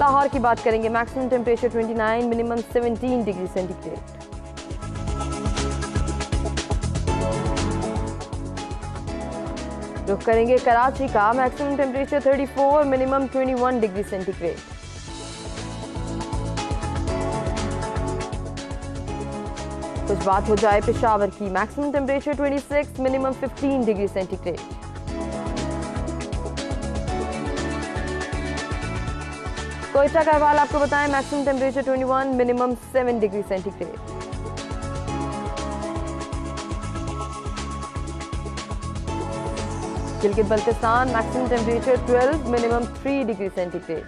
لاہور کی بات کریں گے، maximum temperature 29، minimum 17 degree centigrade. رخ کریں گے کراچی کا، maximum temperature 34، minimum 21 degree centigrade. کچھ بات ہو جائے پشاور کی، maximum temperature 26، minimum 15 degree centigrade. Quetta کا احوال آپ کو بتائیں، maximum temperature 21، minimum 7 degree centigrade. Gilgit Baltistan, maximum temperature 12، minimum 3 degree centigrade.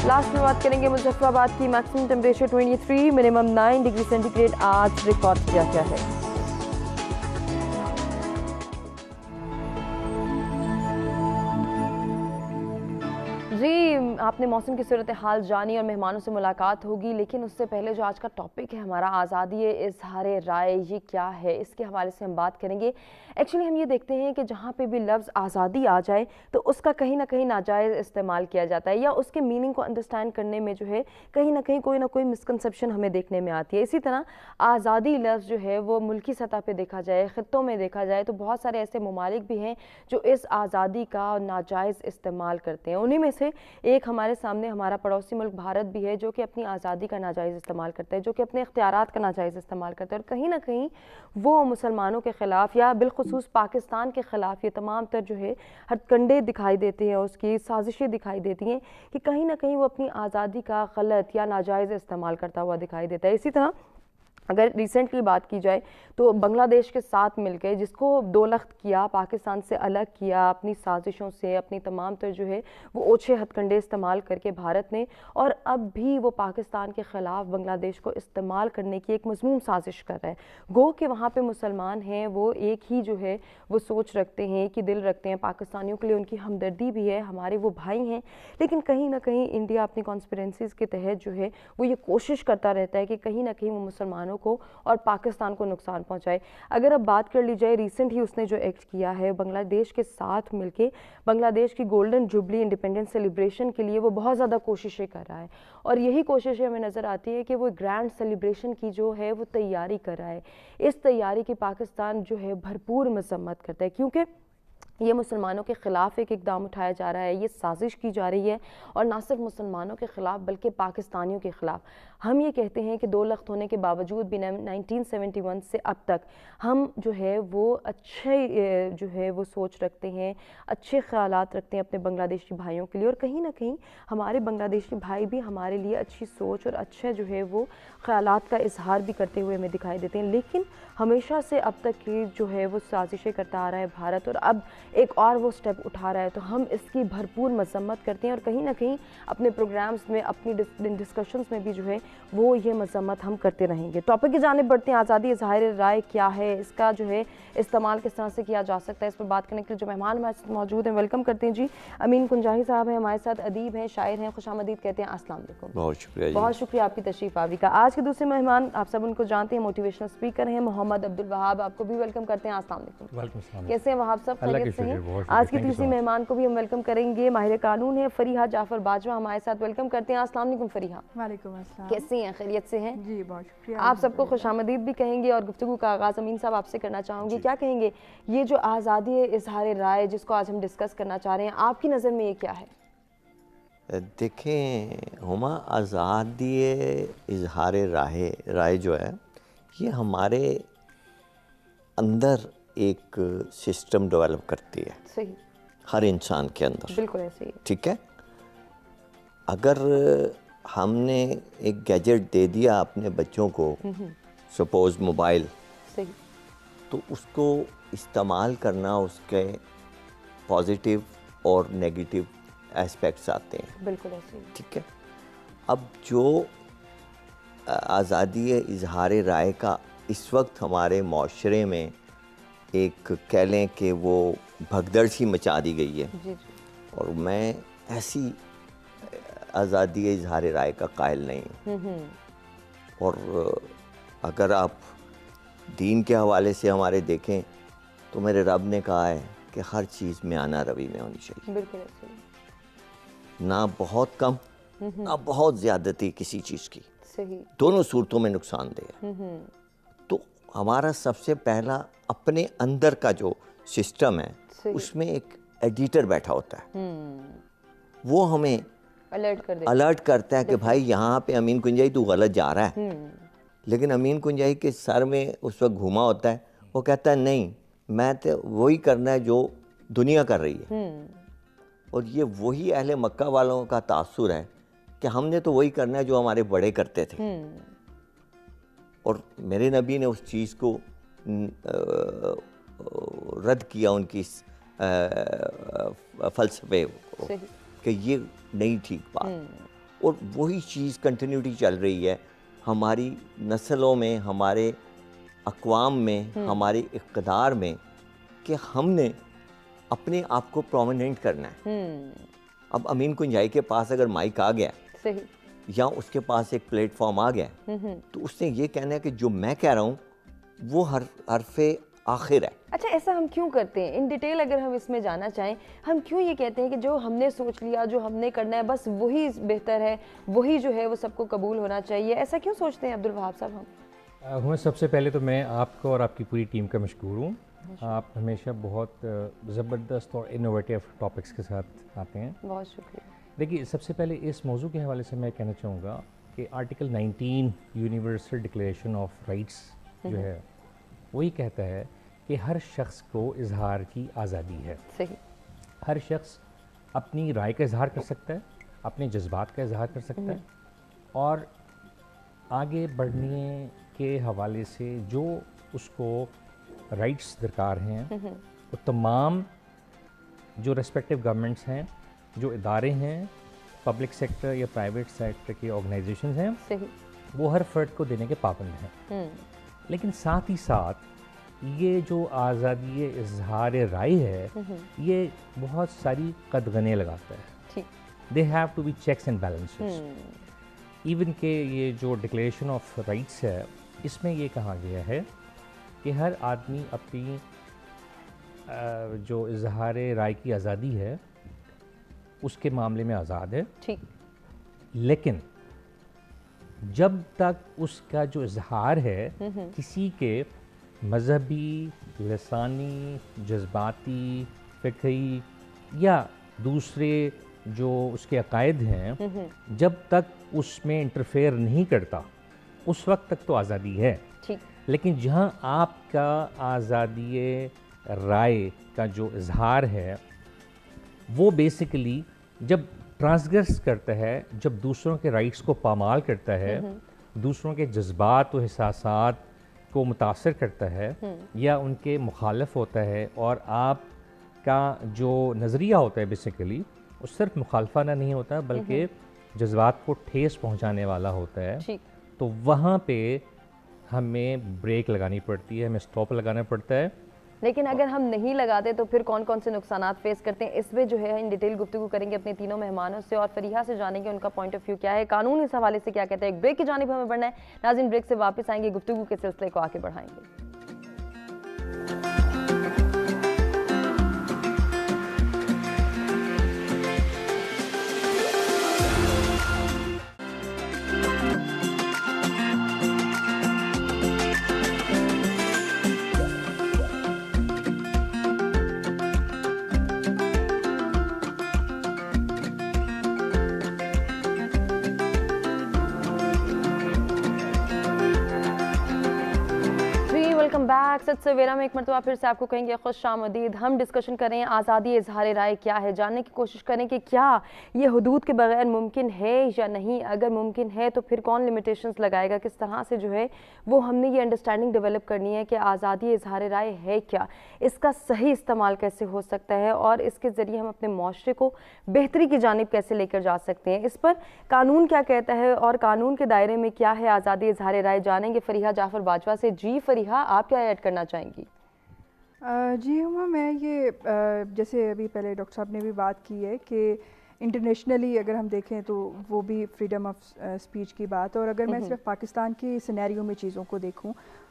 Last میں بات کریں گے مظفر آباد کی، maximum temperature 23، minimum 9 degree centigrade آج ریکارڈ کیا گیا ہے۔ جی، آپ نے موسم کی صورتحال جانی اور مہمانوں سے ملاقات ہوگی، لیکن اس سے پہلے جو آج کا ٹاپک ہے ہمارا آزادی اظہار رائے، یہ کیا ہے، اس کے حوالے سے ہم بات کریں گے۔ ایکچولی ہم یہ دیکھتے ہیں کہ جہاں پہ بھی لفظ آزادی آ جائے تو اس کا کہیں نہ کہیں ناجائز استعمال کیا جاتا ہے، یا اس کے میننگ کو انڈرسٹینڈ کرنے میں جو ہے کہیں نہ کوئی مسکنسیپشن ہمیں دیکھنے میں آتی ہے۔ اسی طرح آزادی لفظ جو ہے وہ ملکی سطح پہ دیکھا جائے، خطوں میں دیکھا جائے تو بہت سارے ایسے ممالک بھی ہیں جو اس آزادی کا ناجائز استعمال کرتے ہیں۔ انہی میں سے ایک ہمارے سامنے ہمارا پڑوسی ملک بھارت بھی ہے، جو کہ اپنی آزادی کا ناجائز استعمال کرتا ہے، جو کہ اپنے اختیارات کا ناجائز استعمال کرتا ہے، اور کہیں نہ کہیں وہ مسلمانوں کے خلاف یا بالخصوص پاکستان کے خلاف یہ تمام تر جو ہے ہتھ کنڈے دکھائی دیتے ہیں، اس کی سازشیں دکھائی دیتی ہیں کہ کہیں نہ کہیں وہ اپنی آزادی کا غلط یا ناجائز استعمال کرتا ہوا دکھائی دیتا ہے۔ اسی طرح اگر ریسنٹلی بات کی جائے تو بنگلہ دیش کے ساتھ مل کے جس کو دو لخت کیا، پاکستان سے الگ کیا، اپنی سازشوں سے، اپنی تمام تر جو ہے وہ اوچھے ہتھ کنڈے استعمال کر کے بھارت نے، اور اب بھی وہ پاکستان کے خلاف بنگلہ دیش کو استعمال کرنے کی ایک مذموم سازش کر رہا ہے۔ گو کہ وہاں پہ مسلمان ہیں، وہ ایک ہی جو ہے وہ سوچ رکھتے ہیں، ایک ہی دل رکھتے ہیں، پاکستانیوں کے لیے ان کی ہمدردی بھی ہے، ہمارے وہ بھائی ہیں، لیکن کہیں نہ کہیں انڈیا اپنی کانسپیرنسیز کے تحت جو ہے وہ یہ کوشش کرتا رہتا ہے کہ کہیں نہ کہیں وہ مسلمانوں کو اور پاکستان کو نقصان پہنچائے۔ اگر اب بات کر لی جائے، ریسنٹ ہی اس نے جو ایکٹ کیا ہے بنگلہ دیش کے ساتھ مل کے، بنگلہ دیش کی گولڈن جوبلی انڈیپینڈنس سیلیبریشن کے لیے وہ بہت زیادہ کوششیں کر رہا ہے، اور یہی کوششیں ہمیں نظر آتی ہے کہ وہ گرینڈ سیلیبریشن کی جو ہے وہ تیاری کر رہا ہے۔ اس تیاری کی پاکستان جو ہے بھرپور مذمت کرتا ہے، کیونکہ یہ مسلمانوں کے خلاف ایک اقدام اٹھایا جا رہا ہے، یہ سازش کی جا رہی ہے، اور نہ صرف مسلمانوں کے خلاف بلکہ پاکستانیوں کے خلاف۔ ہم یہ کہتے ہیں کہ دو لخت ہونے کے باوجود بھی 1971 سے اب تک ہم جو ہے وہ اچھے جو ہے وہ سوچ رکھتے ہیں، اچھے خیالات رکھتے ہیں اپنے بنگلہ دیشی بھائیوں کے لیے، اور کہیں نہ کہیں ہمارے بنگلہ دیشی بھائی بھی ہمارے لیے اچھی سوچ اور اچھے جو ہے وہ خیالات کا اظہار بھی کرتے ہوئے ہمیں دکھائی دیتے ہیں۔ لیکن ہمیشہ سے اب تک کی جو ہے وہ سازشیں کرتا آ رہا ہے بھارت، اور اب ایک اور وہ سٹیپ اٹھا رہا ہے، تو ہم اس کی بھرپور مذمت کرتے ہیں، اور کہیں نہ کہیں اپنے پروگرامز میں، اپنی ڈسکشنز میں بھی جو ہے وہ یہ مذمت ہم کرتے رہیں گے۔ ٹاپک کی جانب بڑھتے ہیں، آزادی اظہار رائے کیا ہے، اس کا جو ہے استعمال کس طرح سے کیا جا سکتا ہے، اس پر بات کرنے کے لیے جو مہمان ہمارے ساتھ موجود ہیں ویلکم کرتے ہیں جی۔ امین کنجاہی صاحب ہیں ہمارے ساتھ، ادیب ہیں، شاعر ہیں، خوش آمدید کہتے ہیں، السلام علیکم۔ بہت شکریہ جی، بہت شکریہ آپ کی تشریف آوری کا۔ آج کے دوسرے مہمان آپ سب ان کو جانتے ہیں، موٹیویشنل اسپیکر ہیں، محمد عبدالوہاب، آپ کو بھی ویلکم کرتے ہیں، السلام علیکم۔ وعلیکم السلام۔ کیسے ہیں وہاب صاحب، خیریت سے ہیں؟ آج کی تیسری مہمان کو بھی ہم ویلکم کریں گے، ماہر قانون ہے فریحہ جعفر باجوہ، ہمارے ساتھ ویلکم کرتے ہیں، السلام علیکم فریحہ۔ وعلیکم السلام۔ کیسی ہیں، خیریت سے ہیں؟ جی بہت شکریہ۔ آپ سب کو خوش آمدید بھی کہیں گے، اور گفتگو کا آغاز امین صاحب آپ سے کرنا چاہوں گی، کیا کہیں گے یہ جو آزادی اظہار رائے جس کو آج ہم ڈسکس کرنا چاہ رہے ہیں، آپ کی نظر میں یہ کیا ہے؟ دیکھیں ہما، آزادی اظہار رائے جو ہے یہ ہمارے اندر ایک سسٹم ڈیولپ کرتی ہے، صحیح، ہر انسان کے اندر، بالکل ایسے ہی، ٹھیک ہے۔ اگر ہم نے ایک گیجٹ دے دیا اپنے بچوں کو، سپوز موبائل، صحیح، تو اس کو استعمال کرنا، اس کے پازیٹیو اور نیگیٹیو ایسپیکٹس آتے ہیں، بالکل ایسے ہی، ٹھیک ہے۔ اب جو آزادی اظہار رائے کا اس وقت ہمارے معاشرے میں ایک کہہ لیں کہ وہ بھگدڑ سی مچا دی گئی ہے، جی جی، اور میں ایسی آزادی اظہار رائے کا قائل نہیں ہوں، اور اگر آپ دین کے حوالے سے ہمارے دیکھیں تو میرے رب نے کہا ہے کہ ہر چیز میانہ روی میں ہونی چاہیے، بالکل ایسے ہی. نہ بہت کم نہ بہت زیادتی کسی چیز کی، صحیح. دونوں صورتوں میں نقصان دہ ہے. تو ہمارا سب سے پہلا اپنے اندر کا جو سسٹم ہے صحیح. اس میں ایک ایڈیٹر بیٹھا ہوتا ہے، وہ ہمیں الرٹ کر دے. الرٹ کرتا ہے کہ بھائی یہاں پہ امین کنجائی تو غلط جا رہا ہے. لیکن امین کنجائی کے سر میں اس وقت گھوما ہوتا ہے، وہ کہتا ہے نہیں، میں تو وہی کرنا ہے جو دنیا کر رہی ہے. اور یہ وہی اہل مکہ والوں کا تاثر ہے کہ ہم نے تو وہی کرنا ہے جو ہمارے بڑے کرتے تھے. اور میرے نبی نے اس چیز کو رد کیا، ان کی فلسفے کو، کہ یہ نہیں ٹھیک بات. اور وہی چیز کنٹینیوٹی چل رہی ہے ہماری نسلوں میں، ہمارے اقوام میں، ہمارے اقتدار میں، کہ ہم نے اپنے آپ کو پرومیننٹ کرنا ہے. اب امین کنجائی کے پاس اگر مائک آ گیا یا اس کے پاس ایک پلیٹ فارم آ گیا تو اس نے یہ کہنا ہے کہ جو میں کہہ رہا ہوں وہ حرف آخر ہے. اچھا، ایسا ہم کیوں کرتے ہیں؟ ان ڈیٹیل اگر ہم اس میں جانا چاہیں، ہم کیوں یہ کہتے ہیں کہ جو ہم نے سوچ لیا، جو ہم نے کرنا ہے، بس وہی بہتر ہے، وہی جو ہے وہ سب کو قبول ہونا چاہیے؟ ایسا کیوں سوچتے ہیں عبدالوہاب صاحب ہم؟ سب سے پہلے تو میں آپ کو اور آپ کی پوری ٹیم کا مشکور ہوں. آپ ہمیشہ بہت زبردست اور انوویٹیو ٹاپکس کے ساتھ آتے ہیں. بہت شکریہ. دیکھیے، سب سے پہلے اس موضوع کے حوالے سے میں کہنا چاہوں گا کہ article 19 universal declaration of rights جو ہے وہی کہتا ہے کہ ہر شخص کو اظہار کی آزادی ہے. صحیح. ہر شخص اپنی رائے کا اظہار کر سکتا ہے، اپنے جذبات کا اظہار کر سکتا ہے، اور آگے بڑھنے کے حوالے سے جو اس کو رائٹس درکار ہیں وہ تمام جو ریسپیکٹیو گورنمنٹس ہیں، جو ادارے ہیں، پبلک سیکٹر یا پرائیویٹ سیکٹر کی آرگنائزیشنز ہیں، وہ ہر فرد کو دینے کے پابند ہیں. لیکن ساتھ ہی ساتھ یہ جو آزادی اظہار رائے ہے یہ بہت ساری قدغنیں لگاتا ہے. They have to be checks and balances. Even کہ یہ جو ڈکلیریشن آف رائٹس ہے اس میں یہ کہا گیا ہے کہ ہر آدمی اپنی جو اظہار رائے کی آزادی ہے اس کے معاملے میں آزاد ہے. لیکن جب تک اس کا جو اظہار ہے کسی کے مذہبی، لسانی، جذباتی، فکری یا دوسرے جو اس کے عقائد ہیں، جب تک اس میں انٹرفیئر نہیں کرتا اس وقت تک تو آزادی ہے. لیکن جہاں آپ کا آزادی رائے کا جو اظہار ہے وہ بیسیکلی جب ٹرانسگریس کرتا ہے، جب دوسروں کے رائٹس کو پامال کرتا ہے، دوسروں کے جذبات و احساسات کو متاثر کرتا ہے یا ان کے مخالف ہوتا ہے، اور آپ کا جو نظریہ ہوتا ہے بیسیکلی وہ صرف مخالفانہ نہیں ہوتا بلکہ جذبات کو ٹھیس پہنچانے والا ہوتا ہے، تو وہاں پہ ہمیں بریک لگانی پڑتی ہے، ہمیں سٹاپ لگانا پڑتا ہے. لیکن اگر ہم نہیں لگاتے تو پھر کون کون سے نقصانات فیس کرتے ہیں؟ اس میں جو ہے ان ڈیٹیل گفتگو کریں گے اپنے تینوں مہمانوں سے، اور فریحہ سے جانیں گے ان کا پوائنٹ آف ویو کیا ہے، قانون اس حوالے سے کیا کہتا ہے. ایک بریک کی جانب ہمیں بڑھنا ہے. ناظرین، بریک سے واپس آئیں گے، گفتگو کے سلسلے کو آگے بڑھائیں گے. Welcome back. سچ سویرا میں ایک مرتبہ پھر سے آپ کو کہیں گے خوش آمدید. ہم ڈسکشن کریں آزادی اظہار رائے کیا ہے، جاننے کی کوشش کریں کہ کیا یہ حدود کے بغیر ممکن ہے یا نہیں. اگر ممکن ہے تو پھر کون لیمیٹیشنز لگائے گا، کس طرح سے جو ہے وہ ہم نے یہ انڈرسٹینڈنگ ڈیولپ کرنی ہے کہ آزادی اظہار رائے ہے کیا، اس کا صحیح استعمال کیسے ہو سکتا ہے، اور اس کے ذریعے ہم اپنے معاشرے کو بہتری کی جانب کیسے لے کر جا سکتے ہیں. اس پر قانون کیا کہتا ہے اور قانون کے دائرے میں کیا ہے آزادی اظہار رائے، جانیں گے فریحہ جعفر باجوہ سے. جی فریحہ، آپ کیا ایڈ کرنا چاہیں گی؟ جی ہما، میں یہ جیسے ابھی پہلے ڈاکٹر صاحب نے بھی بات کی ہے کہ انٹرنیشنلی اگر ہم دیکھیں تو وہ بھی فریڈم آف اسپیچ کی بات، اور اگر میں صرف پاکستان کی سینیریو میں چیزوں کو دیکھوں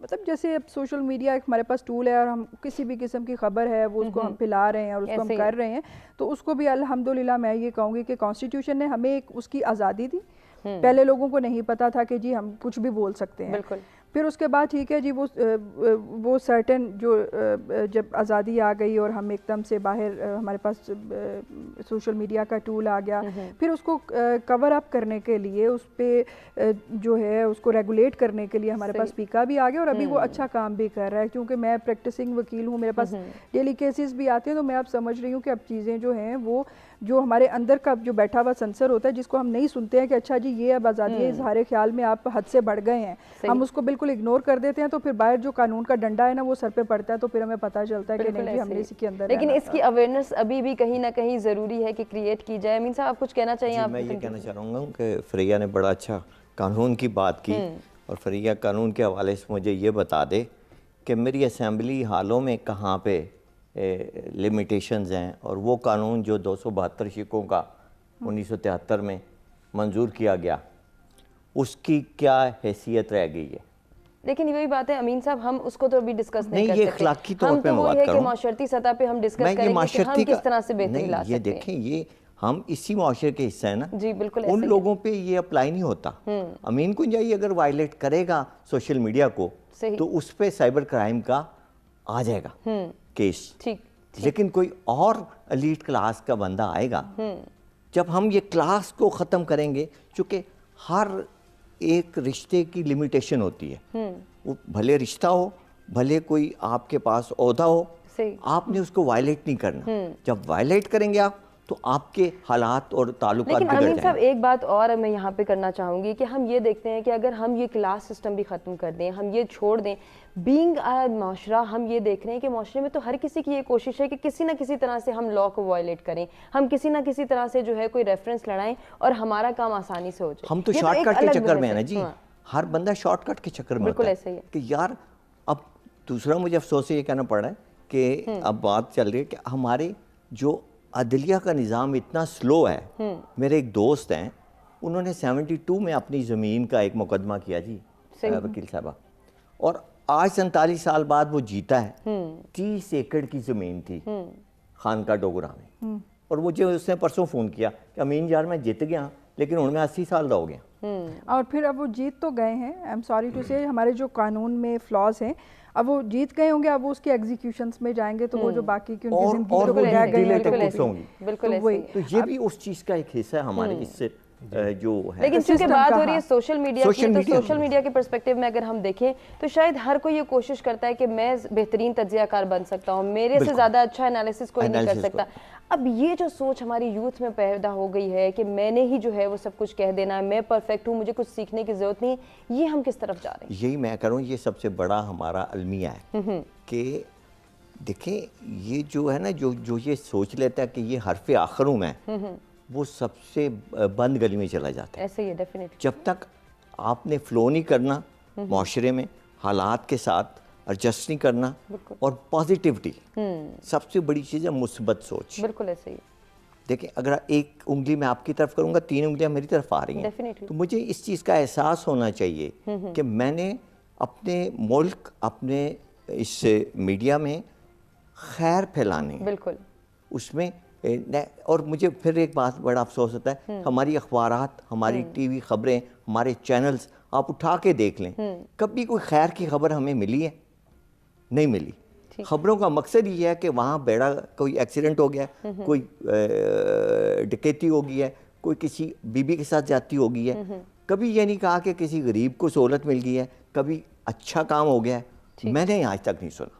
مطلب جیسے اب سوشل میڈیا ایک ہمارے پاس ٹول ہے اور ہم کسی بھی قسم کی خبر ہے وہ اس کو ہم پھیلا رہے ہیں اور اس کو ہم کر رہے ہیں, تو اس کو بھی الحمدللہ میں یہ کہوں گی کہ کانسٹیٹیوشن نے ہمیں ایک اس کی آزادی دی. پہلے لوگوں کو نہیں پتا تھا کہ جی ہم کچھ بھی بول سکتے ہیں. بالکل. پھر اس کے بعد ٹھیک ہے جی وہ سرٹن جو جب آزادی آ گئی اور ہم ایک دم سے باہر ہمارے پاس سوشل میڈیا کا ٹول آ گیا, پھر اس کو کور اپ کرنے کے لیے اس پہ جو ہے اس کو ریگولیٹ کرنے کے لیے ہمارے پاس پیکا بھی آ گیا, اور ابھی وہ اچھا کام بھی کر رہا ہے. کیونکہ میں پریکٹسنگ وکیل ہوں, میرے پاس ڈیلی کیسز بھی آتے ہیں, تو میں اب سمجھ رہی ہوں کہ اب چیزیں جو ہیں وہ جو ہمارے اندر کا جو بیٹھا ہوا سنسر ہوتا ہے جس کو ہم نہیں سنتے ہیں کہ اچھا جی یہ اب آزادی ہے, اظہار خیال میں آپ حد سے بڑھ گئے ہیں, ہم اس کو بالکل اگنور کر دیتے ہیں, تو پھر باہر جو قانون کا ڈنڈا ہے نا وہ سر پہ پڑتا ہے, تو پھر ہمیں پتہ چلتا ہے کہ نہیں جی ہم نے اسی کے اندر. لیکن اس کی اویئرنیس ابھی بھی کہیں نہ کہیں ضروری ہے کہ کریٹ کی جائے. امین صاحب آپ کچھ کہنا چاہیے؟ میں یہ کہنا چاہ رہا ہوں کہ فریہ نے بڑا اچھا قانون کی بات کی, اور فریہ قانون کے حوالے سے مجھے یہ بتا دے کہ میری اسمبلی حالوں میں کہاں پہ لمیٹیشنز ہیں, اور وہ قانون جو 272 شقوں کا 1973 میں منظور کیا گیا اس کی کیا حیثیت رہ گئی ہے. لیکن یہی بات ہے امین صاحب, ہم اس کو تو ابھی ڈسکس نہیں کر سکتے. یہ اخلاقی طور پہ میں بات کر رہا ہوں, معاشرتی سطح پہ ہم ڈسکس کریں گے کہ ہم کس طرح سے بہتری لا سکتے ہیں. یہ دیکھیں, یہ ہم اسی معاشرے کے حصہ ہیں نا. جی بالکل. ان لوگوں پہ یہ اپلائی نہیں ہوتا. امین کنجائی اگر وائلیٹ کرے گا سوشل میڈیا کو تو اس پہ سائبر کرائم کا آ جائے گا کیس. لیکن کوئی اور ایلیٹ کلاس کا بندہ آئے گا, جب ہم یہ کلاس کو ختم کریں گے, چونکہ ہر ایک رشتے کی لمیٹیشن ہوتی ہے, وہ بھلے رشتہ ہو, بھلے کوئی آپ کے پاس عہدہ ہو, آپ نے اس کو وائلیٹ نہیں کرنا. جب وائلیٹ کریں گے آپ تو آپ کے حالات اور تعلقات بگڑ جائیں گے. لیکن امین صاحب ایک بات اور میں یہاں پہ کرنا چاہوں گی کہ ہم یہ دیکھتے ہیں کہ اگر ہم یہ کلاس سسٹم بھی ختم کر دیں, ہم یہ چھوڑ دیں, بینگ معاشرہ ہم یہ دیکھ رہے ہیں کہ معاشرے میں تو ہر کسی کی یہ کوشش ہے کہ کسی نہ کسی طرح سے ہم لا کو وائلیٹ کریں, ہم کسی نہ کسی طرح سے جو ہے کوئی ریفرنس لڑائیں اور ہمارا کام آسانی سے ہو جائے. ہم تو شارٹ کٹ کے چکر میں ہیں نا جی, ہر بندہ شارٹ کٹ کے چکر میں ہوتا ہے کہ یار. اب دوسرا مجھے افسوس یہ کہنا پڑ رہا ہے کہ اب بات چل رہی ہے کہ ہمارے جو عدلیہ کا نظام اتنا سلو ہے. میرے ایک دوست ہیں, انہوں نے 72 میں اپنی زمین کا ایک مقدمہ کیا جی وکیل صاحبہ, اور آج 47 سال بعد وہ جیتا ہے. 30 ایکڑ کی زمین تھی خانقاہ ڈوگرہ میں, اور مجھے اس نے پرسوں فون کیا کہ امین یار میں جیت گیا لیکن ان میں 80 سال دا ہو گیا. اور پھر اب وہ جیت تو گئے ہیں, آئی ایم سوری ٹو سے, ہمارے جو قانون میں فلاز ہیں اب وہ جیت گئے ہوں گے, اب وہ اس کے ایگزیکیوشنز میں جائیں گے تو وہ جو باقی کی ان کی زندگی رہ گئی ہیں بالکل, تو یہ بھی اس چیز کا ایک حصہ ہے ہمارے اس سے جو ہے. لیکن چونکہ بات ہو رہی ہے سوشل میڈیا کی, تو سوشل میڈیا کے پرسپیکٹیو میں اگر ہم دیکھیں تو شاید ہر کوئی یہ کوشش کرتا ہے کہ میں بہترین تجزیہ کار بن سکتا ہوں, میرے سے زیادہ اچھا انالیسس کوئی نہیں کر سکتا. اب یہ جو سوچ ہماری یوتھ میں پیدا ہو گئی ہے کہ میں نے ہی جو ہے وہ سب کچھ کہہ دینا ہے, میں پرفیکٹ ہوں, مجھے کچھ سیکھنے کی ضرورت نہیں, یہ ہم کس طرف جا رہے ہیں؟ یہی میں کروں, یہ سب سے بڑا ہمارا المیہ ہے کہ دیکھیں یہ جو ہے نا جو یہ سوچ لیتا ہے کہ یہ حرف آخر ہوں میں, وہ سب سے بند گلی میں چلا جاتا ہے. ایسے ہی ہے ڈیفینیٹلی. جب تک آپ نے فلو نہیں کرنا معاشرے میں, حالات کے ساتھ ایڈجسٹ نہیں کرنا, اور پازیٹیوٹی سب سے بڑی چیز ہے, مثبت سوچ. بالکل ایسے ہی. دیکھیں اگر ایک انگلی میں آپ کی طرف کروں گا, 3 انگلیاں میری طرف آ رہی ہیں, تو مجھے اس چیز کا احساس ہونا چاہیے کہ میں نے اپنے ملک, اپنے اس میڈیا میں خیر پھیلانے, بالکل اس میں. اور مجھے پھر ایک بات بڑا افسوس ہوتا ہے, ہماری اخبارات, ہماری ٹی وی خبریں, ہمارے چینلز آپ اٹھا کے دیکھ لیں, کبھی کوئی خیر کی خبر ہمیں ملی ہے؟ نہیں ملی. خبروں کا مقصد یہ ہے کہ وہاں بیڑا کوئی ایکسیڈنٹ ہو گیا ہے, کوئی ڈکیتی ہو گئی ہے, کوئی کسی بیوی کے ساتھ جاتی ہو گئی ہے. کبھی یہ نہیں کہا کہ کسی غریب کو سہولت مل گئی ہے, کبھی اچھا کام ہو گیا ہے, میں نے آج تک نہیں سنا.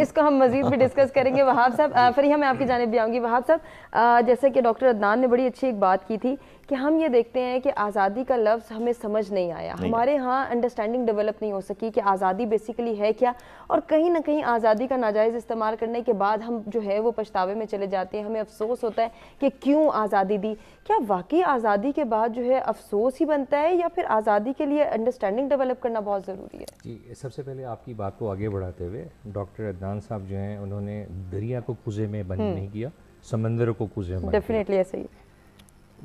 اس کو ہم مزید بھی ڈسکس کریں گے. وہاب صاحب, فریحہ میں آپ کی جانب بھی آؤں گی. وہاب صاحب, جیسے کہ ڈاکٹر عدنان نے بڑی اچھی ایک بات کی تھی کہ ہم یہ دیکھتے ہیں کہ آزادی کا لفظ ہمیں سمجھ نہیں آیا, ہمارے ہاں انڈرسٹینڈنگ ڈیولپ نہیں ہو سکی کہ آزادی بیسیکلی ہے کیا, اور کہیں نہ کہیں آزادی کا ناجائز استعمال کرنے کے بعد ہم جو ہے وہ پچھتاوے میں چلے جاتے ہیں, ہمیں افسوس ہوتا ہے کہ کیوں آزادی دی. کیا واقعی آزادی کے بعد جو ہے افسوس ہی بنتا ہے, یا پھر آزادی کے لیے انڈرسٹینڈنگ ڈیولپ کرنا بہت ضروری ہے؟ جی, سب سے پہلے آپ کی بات کو آگے بڑھاتے ہوئے ڈاکٹر عدنان صاحب جو ہیں انہوں نے دریا کو کوزے میں بند نہیں کیا, سمندر کو کوزے میں. ڈیفینیٹلی ایسے ہی.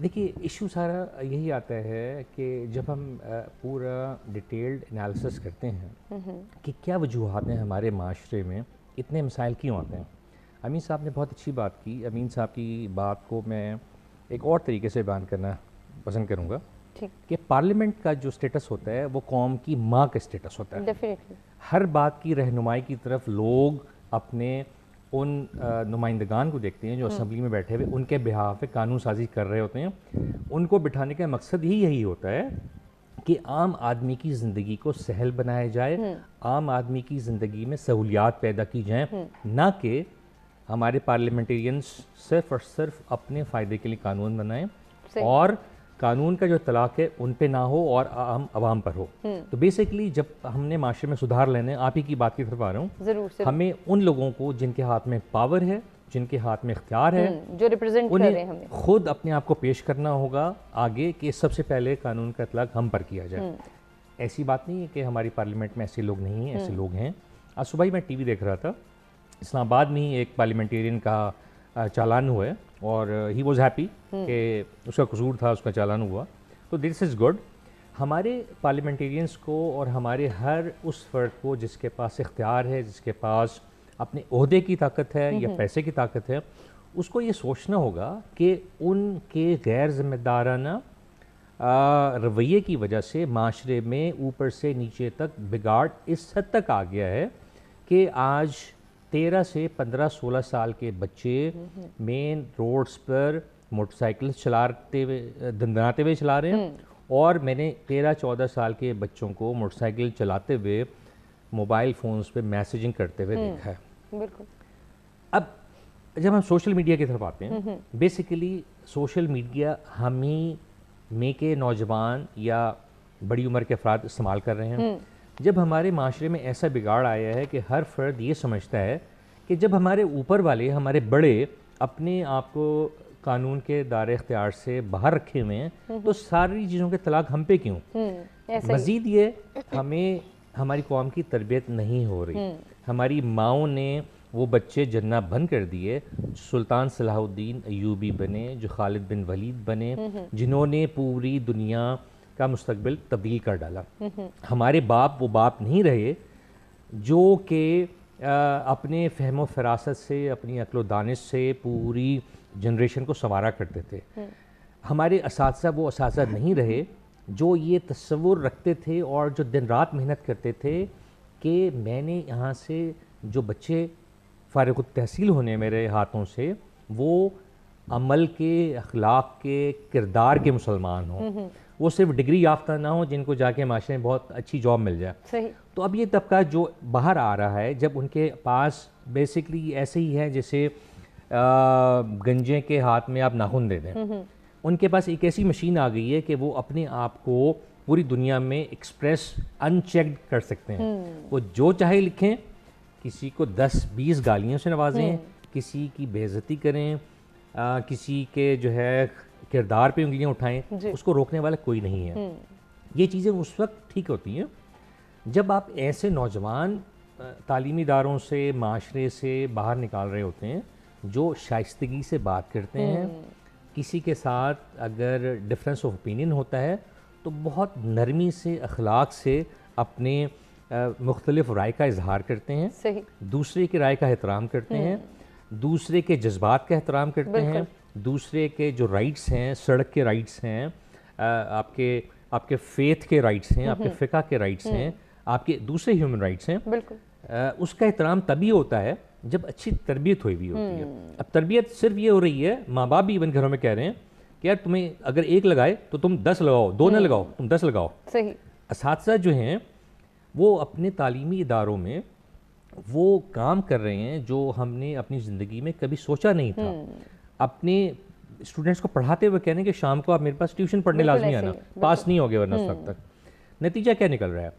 دیکھیے ایشو سارا یہی آتا ہے کہ جب ہم پورا ڈیٹیلڈ انالیسس کرتے ہیں کہ کیا وجوہات ہیں ہمارے معاشرے میں اتنے مسائل کیوں آتے ہیں. امین صاحب نے بہت اچھی بات کی. امین صاحب کی بات کو میں ایک اور طریقے سے بیان کرنا پسند کروں گا کہ پارلیمنٹ کا جو سٹیٹس ہوتا ہے وہ قوم کی ماں کا سٹیٹس ہوتا ہے. ہر بات کی رہنمائی کی طرف لوگ اپنے ان نمائندگان کو دیکھتے ہیں جو اسمبلی میں بیٹھے ہوئے ان کے بہاف پہ قانون سازی کر رہے ہوتے ہیں. ان کو بٹھانے کا مقصد ہی یہی ہوتا ہے کہ عام آدمی کی زندگی کو سہل بنایا جائے, عام آدمی کی زندگی میں سہولیات پیدا کی جائیں, نہ کہ ہمارے پارلیمنٹیرینز صرف اور صرف اپنے فائدے کے لیے قانون بنائیں اور قانون کا جو اطلاق ہے ان پہ نہ ہو اور عام عوام پر ہو. تو بیسیکلی جب ہم نے معاشرے میں سدھار لینے, آپ ہی کی بات کی طرف آ رہا ہوں, ہمیں ان لوگوں کو جن کے ہاتھ میں پاور ہے, جن کے ہاتھ میں اختیار ہے, جو ریپرزینٹ کر رہے ہیں, انہیں خود اپنے آپ کو پیش کرنا ہوگا آگے کہ سب سے پہلے قانون کا اطلاق ہم پر کیا جائے. ایسی بات نہیں ہے کہ ہماری پارلیمنٹ میں ایسے لوگ نہیں ہیں, ایسے لوگ ہیں. آج صبح ہی میں ٹی وی دیکھ رہا تھا, اسلام آباد میں ہی ایک پارلیمنٹیرین کا چالان ہوا ہے اور ہی واز ہیپی کہ اس کا قصور تھا, اس کا چالان ہوا. تو دس از گڈ. ہمارے پارلیمنٹیرینس کو اور ہمارے ہر اس فرد کو جس کے پاس اختیار ہے, جس کے پاس اپنے عہدے کی طاقت ہے یا پیسے کی طاقت ہے, اس کو یہ سوچنا ہوگا کہ ان کے غیر ذمہ دارانہ رویے کی وجہ سے معاشرے میں اوپر سے نیچے تک بگاڑ اس حد تک آ گیا ہے کہ آج 13 سے 15 16 سال کے بچے مین روڈز پر موٹر سائیکل چلاتے ہوئے دندناتے ہوئے چلا رہے ہیں, اور میں نے 13 14 سال کے بچوں کو موٹر سائیکل چلاتے ہوئے موبائل فونز پہ میسیجنگ کرتے ہوئے دیکھا ہے. بالکل. اب جب ہم سوشل میڈیا کی طرف آتے ہیں, بیسیکلی سوشل میڈیا ہم ہی میں کے نوجوان یا بڑی عمر کے افراد استعمال کر رہے ہیں. جب ہمارے معاشرے میں ایسا بگاڑ آیا ہے کہ ہر فرد یہ سمجھتا ہے کہ جب ہمارے اوپر والے, ہمارے بڑے اپنے آپ کو قانون کے دائرے اختیار سے باہر رکھے ہوئے ہیں تو ساری چیزوں کے طلاق ہم پہ کیوں. مزید یہ ہمیں ہماری قوم کی تربیت نہیں ہو رہی. ہماری ماؤں نے وہ بچے جننا بند کر دیے سلطان صلاح الدین ایوبی بنے, جو خالد بن ولید بنے, جنہوں نے پوری دنیا کا مستقبل تبدیل کر ڈالا. ہمارے باپ وہ باپ نہیں رہے جو کہ اپنے فہم و فراست سے, اپنی عقل و دانش سے پوری جنریشن کو سنوارا کرتے تھے. ہمارے اساتذہ وہ اساتذہ نہیں رہے جو یہ تصور رکھتے تھے اور جو دن رات محنت کرتے تھے کہ میں نے یہاں سے جو بچے فارغ التحصیل ہونے میرے ہاتھوں سے وہ عمل کے, اخلاق کے, کردار کے مسلمان ہوں, وہ صرف ڈگری یافتہ نہ ہوں جن کو جا کے معاشرے میں بہت اچھی جاب مل جائے. صحیح. تو اب یہ طبقہ جو باہر آ رہا ہے, جب ان کے پاس بیسکلی ایسے ہی ہے جیسے گنجے کے ہاتھ میں آپ ناخن دے دیں, ان کے پاس ایک ایسی مشین آ گئی ہے کہ وہ اپنے آپ کو پوری دنیا میں ایکسپریس ان چیکڈ کر سکتے ہیں. وہ جو چاہے لکھیں, کسی کو 10-20 گالیوں سے نوازیں, کسی کی بے عزتی کریں, کسی کے جو ہے کردار پہ انگلیاں اٹھائیں, اس کو روکنے والا کوئی نہیں ہے. یہ چیزیں اس وقت ٹھیک ہوتی ہیں جب آپ ایسے نوجوان تعلیمی اداروں سے, معاشرے سے باہر نکال رہے ہوتے ہیں جو شائستگی سے بات کرتے ہیں. کسی کے ساتھ اگر ڈفرینس آف اوپینین ہوتا ہے تو بہت نرمی سے, اخلاق سے اپنے مختلف رائے کا اظہار کرتے ہیں. صحیح. دوسرے کی رائے کا احترام کرتے ہیں, دوسرے کے جذبات کا احترام کرتے ہیں, دوسرے کے جو رائٹس ہیں, سڑک کے رائٹس ہیں, آپ کے فیتھ کے رائٹس ہیں, آپ کے فقہ کے رائٹس ہیں, آپ کے دوسرے ہیومن رائٹس ہیں, اس کا احترام تبھی ہوتا ہے جب اچھی تربیت ہوئی ہوتی ہے. اب تربیت صرف یہ ہو رہی ہے, ماں باپ بھی ایون گھروں میں کہہ رہے ہیں کہ یار تمہیں اگر 1 لگائے تو تم 10 لگاؤ, 2 نہ لگاؤ, تم 10 لگاؤ. صحیح. اساتذہ جو ہیں وہ اپنے تعلیمی اداروں میں وہ کام کر رہے ہیں جو ہم نے اپنی زندگی میں کبھی سوچا نہیں تھا. اپنے اسٹوڈنٹس کو پڑھاتے ہوئے کہنے کہ شام کو آپ میرے پاس ٹیوشن پڑھنے لازمی آنا, پاس نہیں ہوگے ورنہ اس وقت تک. نتیجہ کیا نکل رہا ہے؟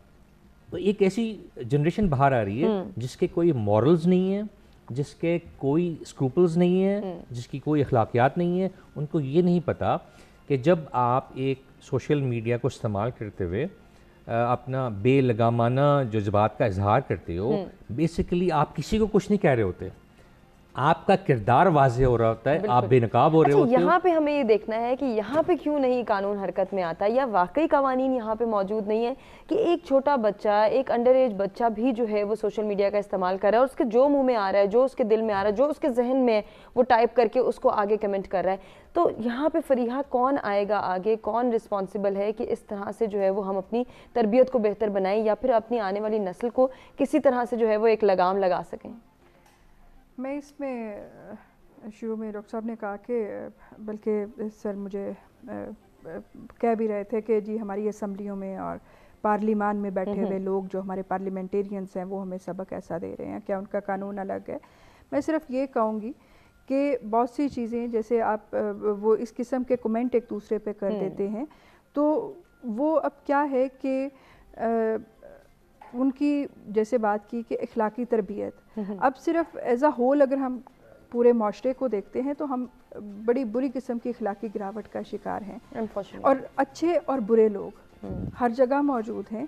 تو ایک ایسی جنریشن باہر آ رہی ہے جس کے کوئی مورلز نہیں ہیں, جس کے کوئی اسکروپلز نہیں ہیں, جس کی کوئی اخلاقیات نہیں ہے. ان کو یہ نہیں پتہ کہ جب آپ ایک سوشل میڈیا کو استعمال کرتے ہوئے اپنا بے لگامانہ جذبات کا اظہار کرتے ہو, بیسیکلی آپ کسی کو کچھ نہیں کہہ رہے ہوتے, آپ کا کردار واضح ہو رہا ہوتا ہے, آپ بے نقاب ہو رہے ہوتے ہو. یہاں پہ ہمیں یہ دیکھنا ہے کہ یہاں پہ کیوں نہیں قانون حرکت میں آتا, یا واقعی قوانین یہاں پہ موجود نہیں ہے کہ ایک چھوٹا بچہ, ایک انڈر ایج بچہ بھی جو ہے وہ سوشل میڈیا کا استعمال کر رہا ہے, اور اس کے جو منہ میں آ رہا ہے, جو اس کے دل میں آ رہا ہے, جو اس کے ذہن میں وہ ٹائپ کر کے اس کو آگے کمنٹ کر رہا ہے. تو یہاں پہ فریحہ کون آئے گا آگے, کون رسپانسبل ہے کہ اس طرح سے جو ہے وہ ہم اپنی تربیت کو بہتر بنائیں, یا پھر اپنی آنے والی نسل کو کسی طرح سے جو ہے وہ ایک لگام لگا سکیں؟ میں اس میں شروع میں ڈاکٹر صاحب نے کہا کہ بلکہ سر مجھے کہہ بھی رہے تھے کہ جی ہماری اسمبلیوں میں اور پارلیمان میں بیٹھے ہوئے لوگ جو ہمارے پارلیمنٹیرینز ہیں وہ ہمیں سبق ایسا دے رہے ہیں, کیا ان کا قانون الگ ہے. میں صرف یہ کہوں گی کہ بہت سی چیزیں جیسے آپ وہ اس قسم کے کمنٹ ایک دوسرے پہ کر دیتے ہیں, تو وہ اب کیا ہے کہ ان کی جیسے بات کی کہ اخلاقی تربیت, اب صرف ایز اے ہول اگر ہم پورے معاشرے کو دیکھتے ہیں تو ہم بڑی بری قسم کی اخلاقی گراوٹ کا شکار ہیں, اور اچھے اور برے لوگ ہر جگہ موجود ہیں.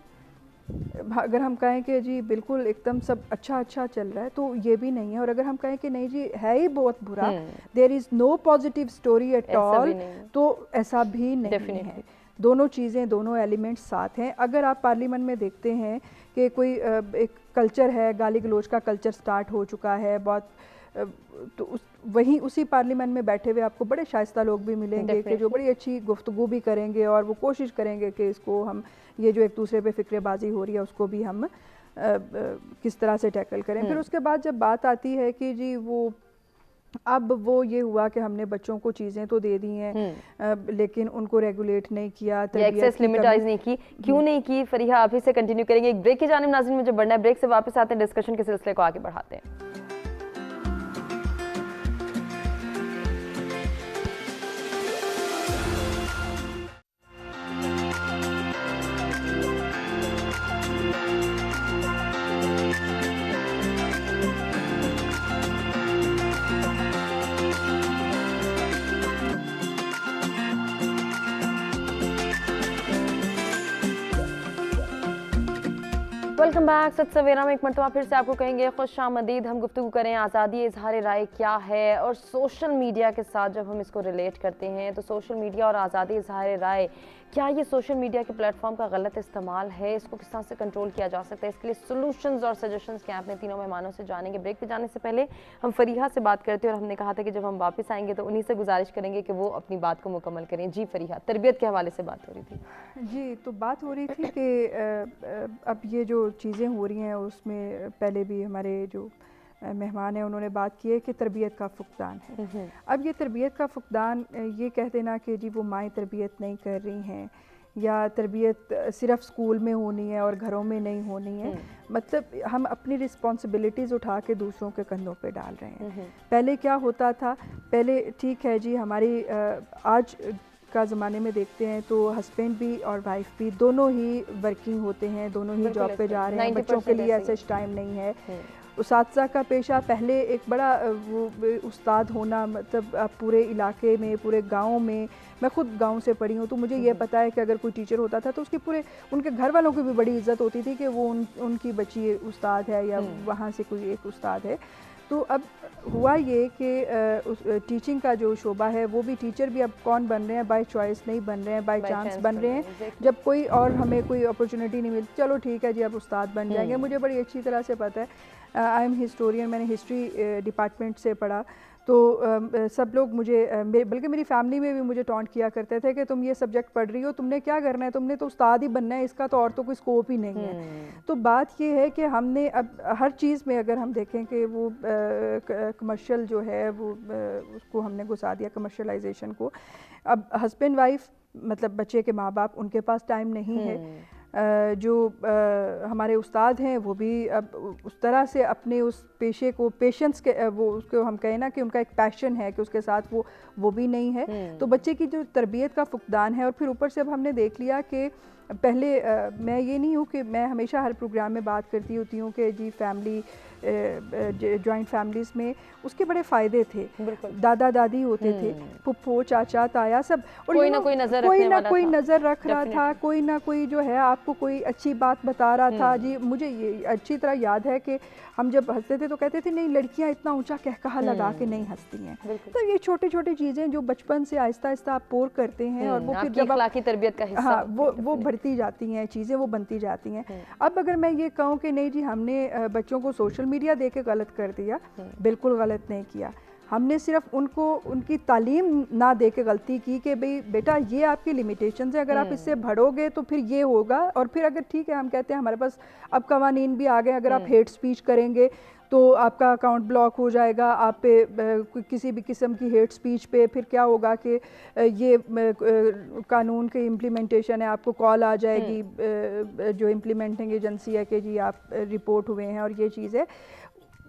اگر ہم کہیں کہ جی بالکل ایک دم سب اچھا چل رہا ہے تو یہ بھی نہیں ہے, اور اگر ہم کہیں کہ نہیں جی ہے ہی بہت برا, دیر از نو پازیٹیو اسٹوری ایٹ آل, تو ایسا بھی نہیں ہے. دونوں چیزیں, دونوں ایلیمنٹس ساتھ ہیں. اگر آپ پارلیمنٹ میں دیکھتے ہیں کہ کوئی ایک کلچر ہے, گالی گلوچ کا کلچر سٹارٹ ہو چکا ہے بہت, تو وہیں اسی پارلیمنٹ میں بیٹھے ہوئے آپ کو بڑے شائستہ لوگ بھی ملیں گے کہ جو بڑی اچھی گفتگو بھی کریں گے, اور وہ کوشش کریں گے کہ اس کو ہم یہ جو ایک دوسرے پہ فکرے بازی ہو رہی ہے اس کو بھی ہم کس طرح سے ٹیکل کریں. پھر اس کے بعد جب بات آتی ہے کہ جی اب وہ یہ ہوا کہ ہم نے بچوں کو چیزیں تو دے دی ہیں لیکن ان کو ریگولیٹ نہیں کیا, ایکسیس لمٹائز نہیں کی. کیوں نہیں کی فریحہ, آپ ہی سے کنٹینیو کریں گے. ایک بریک کی جانب ناظرین مجھے بڑھنا ہے, بریک سے واپس آتے ہیں, ڈسکشن کے سلسلے کو آگے بڑھاتے ہیں. Welcome back. ست سویرا میں ایک مرتبہ پھر سے آپ کو کہیں گے خوش آمدید. ہم گفتگو کریں آزادی اظہار رائے کیا ہے, اور سوشل میڈیا کے ساتھ جب ہم اس کو ریلیٹ کرتے ہیں تو سوشل میڈیا اور آزادی اظہار رائے, کیا یہ سوشل میڈیا کے پلیٹ فارم کا غلط استعمال ہے, اس کو کس طرح سے کنٹرول کیا جا سکتا ہے, اس کے لیے سولوشنز اور سجیشنز کیا اپنے تینوں مہمانوں سے جانیں گے. بریک پہ جانے سے پہلے ہم فریحہ سے بات کرتے ہیں, اور ہم نے کہا تھا کہ جب ہم واپس آئیں گے تو انہی سے گزارش کریں گے کہ وہ اپنی بات کو مکمل کریں. جی فریحہ, تربیت کے حوالے سے بات ہو رہی تھی. جی تو بات ہو رہی تھی کہ اب یہ جو چیزیں ہو رہی ہیں اس میں پہلے بھی ہمارے جو مہمان ہیں انہوں نے بات کی ہے کہ تربیت کا فقدان ہے. اب یہ تربیت کا فقدان یہ کہہ دینا کہ جی وہ مائیں تربیت نہیں کر رہی ہیں, یا تربیت صرف سکول میں ہونی ہے اور گھروں میں نہیں ہونی ہے, مطلب ہم اپنی رسپانسبلٹیز اٹھا کے دوسروں کے کندھوں پہ ڈال رہے ہیں. پہلے کیا ہوتا تھا, پہلے ٹھیک ہے جی ہماری آج کا زمانے میں دیکھتے ہیں تو ہسبینڈ بھی اور وائف بھی دونوں ہی ورکنگ ہوتے ہیں, دونوں ہی جاب پہ جا رہے ہیں, بچوں کے لیے ایسا ٹائم نہیں ہے. اساتذہ کا پیشہ پہلے ایک بڑا وہ استاد ہونا, مطلب پورے علاقے میں, پورے گاؤں میں, میں خود گاؤں سے پڑھی ہوں تو مجھے یہ پتہ ہے کہ اگر کوئی ٹیچر ہوتا تھا تو اس کی پورے ان کے گھر والوں کی بھی بڑی عزت ہوتی تھی کہ وہ ان کی بچی استاد ہے یا وہاں سے کوئی ایک استاد ہے. تو اب ہوا یہ کہ ٹیچنگ کا جو شعبہ ہے وہ بھی ٹیچر بھی اب کون بن رہے ہیں, بائی چوائس نہیں بن رہے ہیں, بائی چانس بن رہے ہیں. جب کوئی اور ہمیں کوئی اپرچونیٹی نہیں ملتی, چلو ٹھیک ہے جی اب استاد بن جائیں گے. مجھے بڑی اچھی طرح سے پتہ ہے, آئی ایم ہسٹورین, میں نے ہسٹری ڈپارٹمنٹ سے پڑھا, تو سب لوگ مجھے بلکہ میری فیملی میں بھی مجھے ٹونٹ کیا کرتے تھے کہ تم یہ سبجیکٹ پڑھ رہی ہو, تم نے کیا کرنا ہے, تم نے تو استاد ہی بننا ہے, اس کا تو اور تو کوئی اسکوپ ہی نہیں ہے. تو بات یہ ہے کہ ہم نے اب ہر چیز میں اگر ہم دیکھیں کہ وہ کمرشل جو ہے وہ اس کو ہم نے گھسا دیا, کمرشلائزیشن کو. اب ہسبینڈ وائف مطلب بچے کے ماں باپ, ان کے پاس ٹائم نہیں ہے. جو ہمارے استاد ہیں وہ بھی اب اس طرح سے اپنے اس پیشے کو پیشنس کے وہ اس کو ہم کہیں نا کہ ان کا ایک پیشن ہے کہ اس کے ساتھ وہ بھی نہیں ہے. تو بچے کی جو تربیت کا فقدان ہے, اور پھر اوپر سے اب ہم نے دیکھ لیا کہ پہلے میں یہ نہیں ہوں کہ میں ہمیشہ ہر پروگرام میں بات کرتی ہوتی ہوں کہ جی فیملی جوائنٹ فیملیز میں اس کے بڑے فائدے تھے. دادا دادی ہوتے تھے, پھپھو چاچا تایا سب, اور کوئی نہ کوئی نظر رکھ رہا تھا, کوئی نہ کوئی جو ہے آپ کو کوئی اچھی بات بتا رہا تھا. جی مجھے یہ اچھی طرح یاد ہے کہ ہم جب ہنستے تھے تو کہتے تھے نہیں لڑکیاں اتنا اونچا کہکہا لگا کے نہیں ہنستی ہیں. تو یہ چھوٹی چھوٹی چیزیں جو بچپن سے آہستہ آہستہ آپ پور کرتے ہیں اور وہ پھر جب اخلاقی تربیت کا حصہ, ہاں وہ بڑھتی جاتی ہیں چیزیں, وہ بنتی جاتی ہیں. اب اگر میں یہ کہوں کہ نہیں جی ہم نے بچوں کو سوشل میڈیا دے کے غلط کر دیا, بالکل غلط نہیں کیا. ہم نے صرف ان کو ان کی تعلیم نہ دے کے غلطی کی کہ بھئی بیٹا یہ آپ کی لیمیٹیشنز ہیں, اگر آپ اس سے بڑھو گے تو پھر یہ ہوگا. اور پھر اگر ٹھیک ہے ہم کہتے ہیں ہمارے پاس اب قوانین بھی آ گئے, اگر آپ ہیٹ سپیچ کریں گے تو آپ کا اکاؤنٹ بلاک ہو جائے گا, آپ پہ کسی بھی قسم کی ہیٹ سپیچ پہ پھر کیا ہوگا کہ یہ قانون کی امپلیمنٹیشن ہے, آپ کو کال آ جائے گی جو امپلیمنٹنگ ایجنسی ہے کہ جی آپ رپورٹ ہوئے ہیں. اور یہ چیز ہے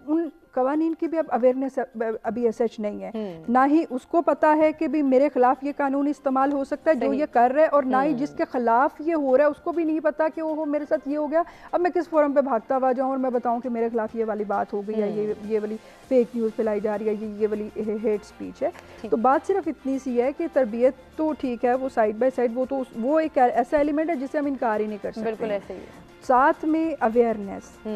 ان قوانین کی بھی اب اویئرنیس ابھی سچ نہیں ہے, نہ ہی اس کو پتا ہے کہ بھی میرے خلاف یہ قانون استعمال ہو سکتا ہے جو یہ کر رہے, اور نہ ہی جس کے خلاف یہ ہو رہا ہے اس کو بھی نہیں پتا کہ وہ میرے ساتھ یہ ہو گیا, اب میں کس فورم پہ بھاگتا ہوا جاؤں اور میں بتاؤں کہ میرے خلاف یہ والی بات ہو گئی ہے, یہ والی فیک نیوز پھیلائی جا رہی ہے, یہ والی ہیٹ سپیچ ہے. تو بات صرف اتنی سی ہے کہ تربیت تو ٹھیک ہے, وہ سائڈ بائی سائڈ وہ ایک ایسا ایلیمنٹ ہے جسے ہم انکار ہی نہیں کر سکتے. بالکل ایسے ہی ہے. ساتھ میں اویئرنیس,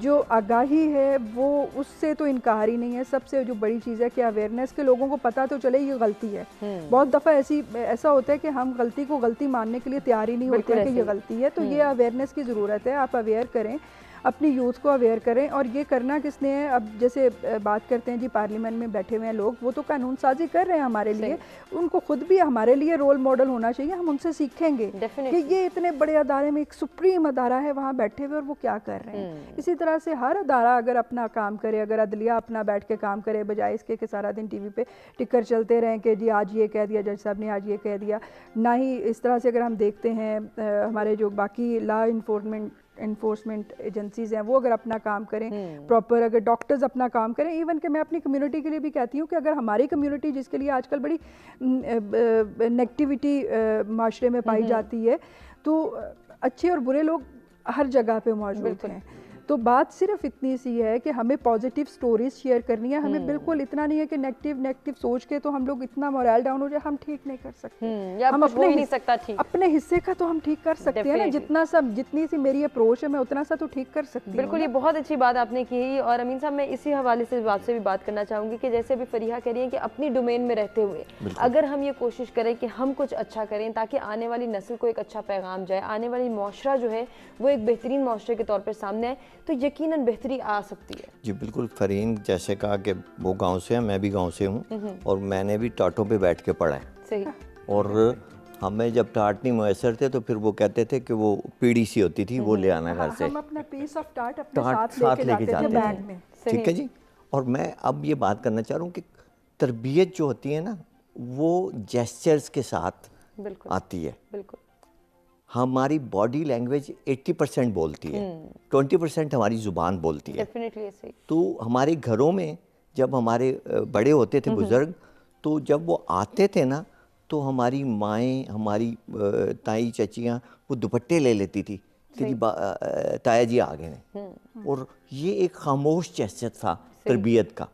جو آگاہی ہے وہ اس سے تو انکار ہی نہیں ہے. سب سے جو بڑی چیز ہے کہ اویئرنیس کے لوگوں کو پتہ تو چلے یہ غلطی ہے. بہت دفعہ ایسا ہوتا ہے کہ ہم غلطی کو غلطی ماننے کے لیے تیار ہی نہیں ہوتے کہ یہ غلطی ہے. تو یہ اویئرنیس کی ضرورت ہے, آپ اویئر کریں, اپنی یوتھ کو اویئر کریں. اور یہ کرنا کس نے ہے, اب جیسے بات کرتے ہیں جی پارلیمنٹ میں بیٹھے ہوئے ہیں لوگ, وہ تو قانون سازی کر رہے ہیں ہمارے لیے, ان کو خود بھی ہمارے لیے رول ماڈل ہونا چاہیے. ہم ان سے سیکھیں گے کہ یہ اتنے بڑے ادارے میں ایک سپریم ادارہ ہے وہاں بیٹھے ہوئے اور وہ کیا کر رہے ہیں. اسی طرح سے ہر ادارہ اگر اپنا کام کرے, اگر عدلیہ اپنا بیٹھ کے کام کرے, بجائے اس کے کہ سارا دن ٹی وی پہ ٹکر چلتے رہیں کہ جی آج یہ کہہ دیا جج صاحب نے, آج یہ کہہ دیا. نہ ہی اس طرح سے اگر ہم دیکھتے ہیں ہمارے جو باقی لا انفورسمنٹ ایجنسیز ہیں وہ اگر اپنا کام کریں پراپر, اگر ڈاکٹرز اپنا کام کریں, ایون کہ میں اپنی کمیونٹی کے لیے بھی کہتی ہوں کہ اگر ہماری کمیونٹی جس کے لیے آج کل بڑی نیگیٹیوٹی معاشرے میں پائی جاتی ہے, تو اچھے اور برے لوگ ہر جگہ پہ موجود ہیں. تو بات صرف اتنی سی ہے کہ ہمیں پازیٹیو سٹوریز شیئر کرنی ہے. ہمیں بالکل اتنا نہیں ہے کہ نیگیٹیو سوچ کے تو ہم لوگ اتنا مورال ڈاؤن ہو جائے, ہم ٹھیک نہیں کر سکتے. ہم اپنے حصے کا تو ہم ٹھیک کر سکتے ہیں نا, جتنی سی میری اپروچ ہے میں اتنا سا تو ٹھیک کر سکتی ہوں. بالکل, یہ بہت اچھی بات آپ نے کی. اور امین صاحب میں اسی حوالے سے آپ سے بھی بات کرنا چاہوں گی کہ جیسے ابھی فریحہ کہہ رہی ہیں کہ اپنی ڈومین میں رہتے ہوئے اگر ہم یہ کوشش کریں کہ ہم کچھ اچھا کریں تاکہ آنے والی نسل کو ایک اچھا پیغام جائے, آنے والی معاشرہ جو ہے وہ ایک بہترین معاشرے کے طور پر سامنے آئے, تو یقیناً بہتری آ سکتی ہے. جی بالکل, فرین جیسے کہا کہ وہ گاؤں سے ہیں, میں بھی گاؤں سے ہوں, اور میں نے بھی ٹاٹوں پہ بیٹھ کے پڑھا ہے. صحیح. اور ہمیں جب ٹاٹ نہیں میسر تھے تو پھر وہ کہتے تھے کہ وہ پیڑی سی ہوتی تھی, وہ لے آنا گھر سے, ہم اپنا پیس آف ٹاٹ اپنے ساتھ لے کے جاتے تھے بیگ میں. ٹھیک ہے جی. اور میں اب یہ بات کرنا چاہ رہا ہوں کہ تربیت جو ہوتی ہے نا وہ جیسچرز کے ساتھ آتی ہے. بالکل. ہماری باڈی لینگویج 80% بولتی ہے, 20% ہماری زبان بولتی ہے. تو ہمارے گھروں میں جب ہمارے بڑے ہوتے تھے بزرگ, تو جب وہ آتے تھے نا تو ہماری مائیں, ہماری تائی چچیاں وہ دوپٹے لے لیتی تھی کہ جی تایا جی آ گئے ہیں. اور یہ ایک خاموش جیسچر تھا تربیت کا.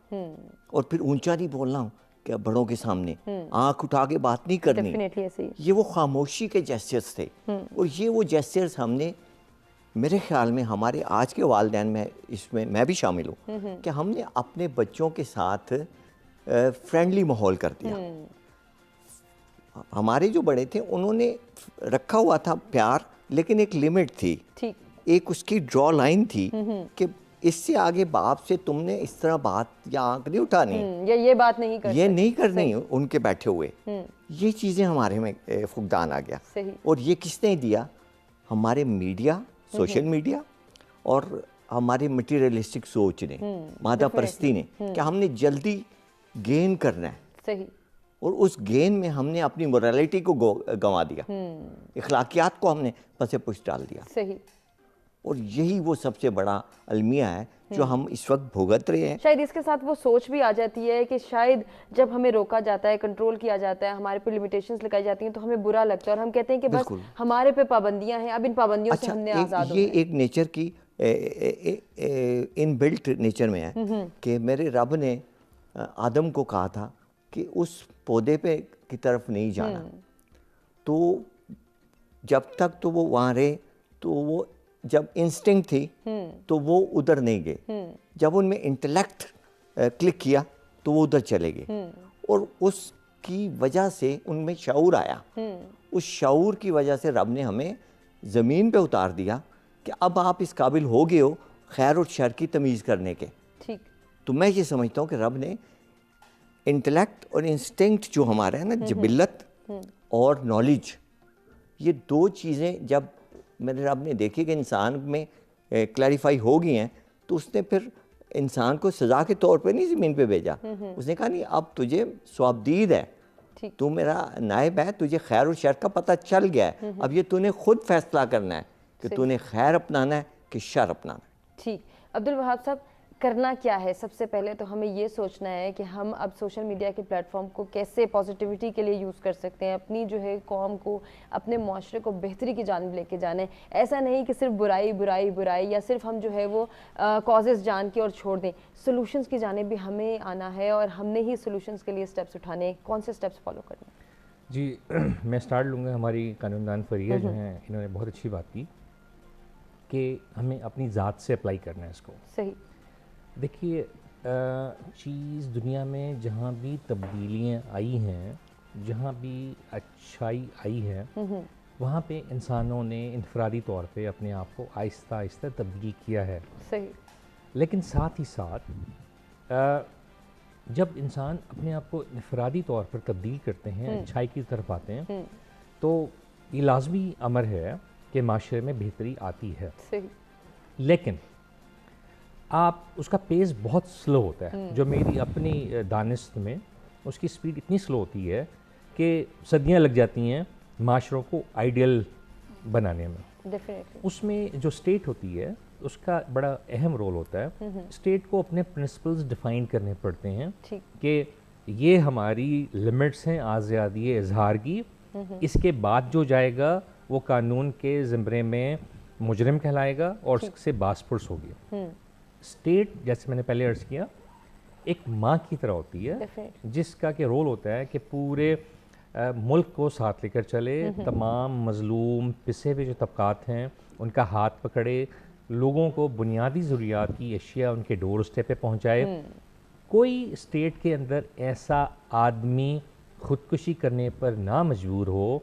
اور پھر اونچا نہیں بولنا کہ بڑوں کے سامنے, آنکھ اٹھا کے بات نہیں کرنی, یہ وہ خاموشی کے جیسچرز تھے. اور یہ وہ جیسچرز ہم نے, میرے خیال میں ہمارے آج کے والدین میں, اس میں میں بھی شامل ہوں, کہ ہم نے اپنے بچوں کے ساتھ فرینڈلی ماحول کر دیا. ہمارے جو بڑے تھے انہوں نے رکھا ہوا تھا پیار, لیکن ایک لمٹ تھی, ایک اس کی ڈرا لائن تھی کہ اس سے آگے باپ سے تم نے اس طرح بات یا آنکھ نہیں اٹھانی, یہ بات نہیں کرنی, یہ نہیں کرنی ان کے بیٹھے ہوئے. یہ چیزیں ہمارے میں فقدان آ گیا. اور یہ کس نے دیا؟ ہمارے میڈیا, سوشل میڈیا, اور ہمارے مٹیریلسٹک سوچ نے, مادہ پرستی نے, کہ ہم نے جلدی گین کرنا ہے. صحیح. اور اس گین میں ہم نے اپنی موریلٹی کو گنوا دیا, اخلاقیات کو ہم نے پس پش ڈال دیا. صحیح. اور یہی وہ سب سے بڑا المیہ ہے جو ہم اس وقت بھگت رہے ہیں. شاید اس کے ساتھ وہ سوچ بھی آ جاتی ہے کہ شاید جب ہمیں روکا جاتا ہے, کنٹرول کیا جاتا ہے, ہمارے پہ لمیٹیشنز لگائی جاتی ہیں تو ہمیں برا لگتا ہے اور ہم کہتے ہیں کہ بس ہمارے پہ پابندیاں ہیں, اب ان پابندیوں سے ہم نے آزاد ہونا ہے. یہ ایک نیچر کی ان بلٹ نیچر میں ہے کہ میرے رب نے آدم کو کہا تھا کہ اس پودے پہ کی طرف نہیں جانا, تو جب تک تو وہ وہاں رہے تو وہ جب انسٹنکٹ تھی تو وہ ادھر نہیں گئے, جب ان میں انٹلیکٹ کلک کیا تو وہ ادھر چلے گئے, اور اس کی وجہ سے ان میں شعور آیا. اس شعور کی وجہ سے رب نے ہمیں زمین پہ اتار دیا کہ اب آپ اس قابل ہو گئے ہو خیر اور شر کی تمیز کرنے کے. تو میں یہ سمجھتا ہوں کہ رب نے انٹلیکٹ اور انسٹنکٹ جو ہمارا ہے نا, جبلت اور نالج, یہ دو چیزیں جب میرے رب نے دیکھی کہ انسان میں کلیریفائی ہو گئی ہیں, تو اس نے پھر انسان کو سزا کے طور پہ نہیں زمین پہ بھیجا. اس نے کہا نہیں, اب تجھے ثوابدید ہے, تو میرا نائب ہے, تجھے خیر اور شر کا پتہ چل گیا ہے, اب یہ تو نے خود فیصلہ کرنا ہے کہ تو نے خیر اپنانا ہے کہ شر اپنانا ہے. ٹھیک. عبدالوہاب صاحب, کرنا کیا ہے؟ سب سے پہلے تو ہمیں یہ سوچنا ہے کہ ہم اب سوشل میڈیا کے پلیٹ فارم کو کیسے پازیٹیوٹی کے لیے یوز کر سکتے ہیں, اپنی جو ہے قوم کو, اپنے معاشرے کو بہتری کی جانب لے کے جانے. ایسا نہیں کہ صرف برائی برائی برائی, یا صرف ہم جو ہے وہ کازز جان کے اور چھوڑ دیں. سولوشنز کی جانب بھی ہمیں آنا ہے اور ہم نے ہی سولوشنز کے لیے سٹیپس اٹھانے. کون سے سٹیپس فالو کرنے؟ جی میں سٹارٹ لوں گا. ہماری قانوندان فریہ جو ہیں, انہوں نے بہت اچھی بات کی کہ ہمیں اپنی ذات سے اپلائی کرنا ہے اس کو. صحیح. دیکھیے, چیز دنیا میں جہاں بھی تبدیلیاں آئی ہیں, جہاں بھی اچھائی آئی ہے, وہاں پہ انسانوں نے انفرادی طور پہ اپنے آپ کو آہستہ آہستہ تبدیل کیا ہے. صحیح. لیکن ساتھ ہی ساتھ جب انسان اپنے آپ کو انفرادی طور پر تبدیل کرتے ہیں, اچھائی کی طرف آتے ہیں, تو یہ لازمی امر ہے کہ معاشرے میں بہتری آتی ہے. صحیح. لیکن آپ اس کا پیس بہت سلو ہوتا ہے. جو میری اپنی دانست میں اس کی سپیڈ اتنی سلو ہوتی ہے کہ صدیاں لگ جاتی ہیں معاشروں کو آئیڈیل بنانے میں. اس میں جو اسٹیٹ ہوتی ہے اس کا بڑا اہم رول ہوتا ہے. اسٹیٹ کو اپنے پرنسپلز ڈیفائن کرنے پڑتے ہیں کہ یہ ہماری لمٹس ہیں آزادی اظہار کی, اس کے بعد جو جائے گا وہ قانون کے زمرے میں مجرم کہلائے گا اور اس سے باس پرس ہوگی. اسٹیٹ, جیسے میں نے پہلے عرض کیا, ایک ماں کی طرح ہوتی ہے جس کا کہ رول ہوتا ہے کہ پورے ملک کو ساتھ لے کر چلے, تمام مظلوم پسے ہوئے جو طبقات ہیں ان کا ہاتھ پکڑے, لوگوں کو بنیادی ضروریات کی اشیاء ان کے ڈور اسٹیپ پہ پہنچائے. کوئی اسٹیٹ کے اندر ایسا آدمی خودکشی کرنے پر نہ مجبور ہو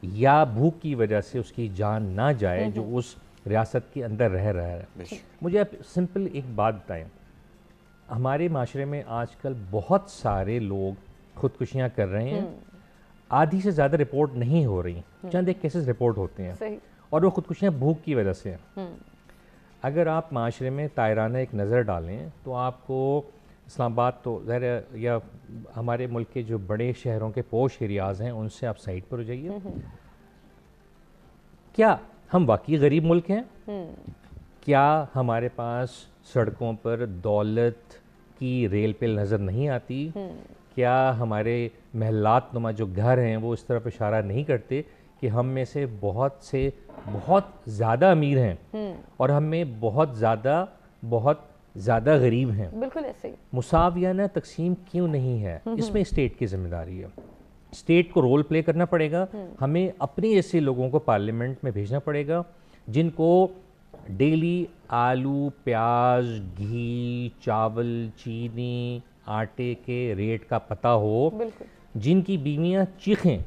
یا بھوک کی وجہ سے اس کی جان نہ جائے جو اس ریاست کے اندر رہ رہا ہے. مجھے آپ سمپل ایک بات بتائیں, ہمارے معاشرے میں آج کل بہت سارے لوگ خودکشیاں کر رہے ہیں, آدھی سے زیادہ رپورٹ نہیں ہو رہی, چند ایک کیسز رپورٹ ہوتے ہیں, اور وہ خودکشیاں بھوک کی وجہ سے ہیں. اگر آپ معاشرے میں طائرانہ ایک نظر ڈالیں تو آپ کو اسلام آباد تو ظاہر یا ہمارے ملک کے جو بڑے شہروں کے پوش ایریاز ہیں ان سے آپ سائٹ پر ہو جائیے. کیا ہم واقعی غریب ملک ہیں؟ کیا ہمارے پاس سڑکوں پر دولت کی ریل پہ نظر نہیں آتی؟ کیا ہمارے محلات نما جو گھر ہیں وہ اس طرف اشارہ نہیں کرتے کہ ہم میں سے بہت زیادہ امیر ہیں اور ہم میں بہت زیادہ غریب ہیں؟ بالکل ایسے ہی. مساویانہ تقسیم کیوں نہیں ہے؟ اس میں اسٹیٹ کی ذمہ داری ہے. اسٹیٹ کو رول پلے کرنا پڑے گا. ہمیں اپنے ایسے لوگوں کو پارلیمنٹ میں بھیجنا پڑے گا جن کو ڈیلی آلو, پیاز, گھی, چاول, چینی, آٹے کے ریٹ کا پتہ ہو, جن کی بیویاں چیخیں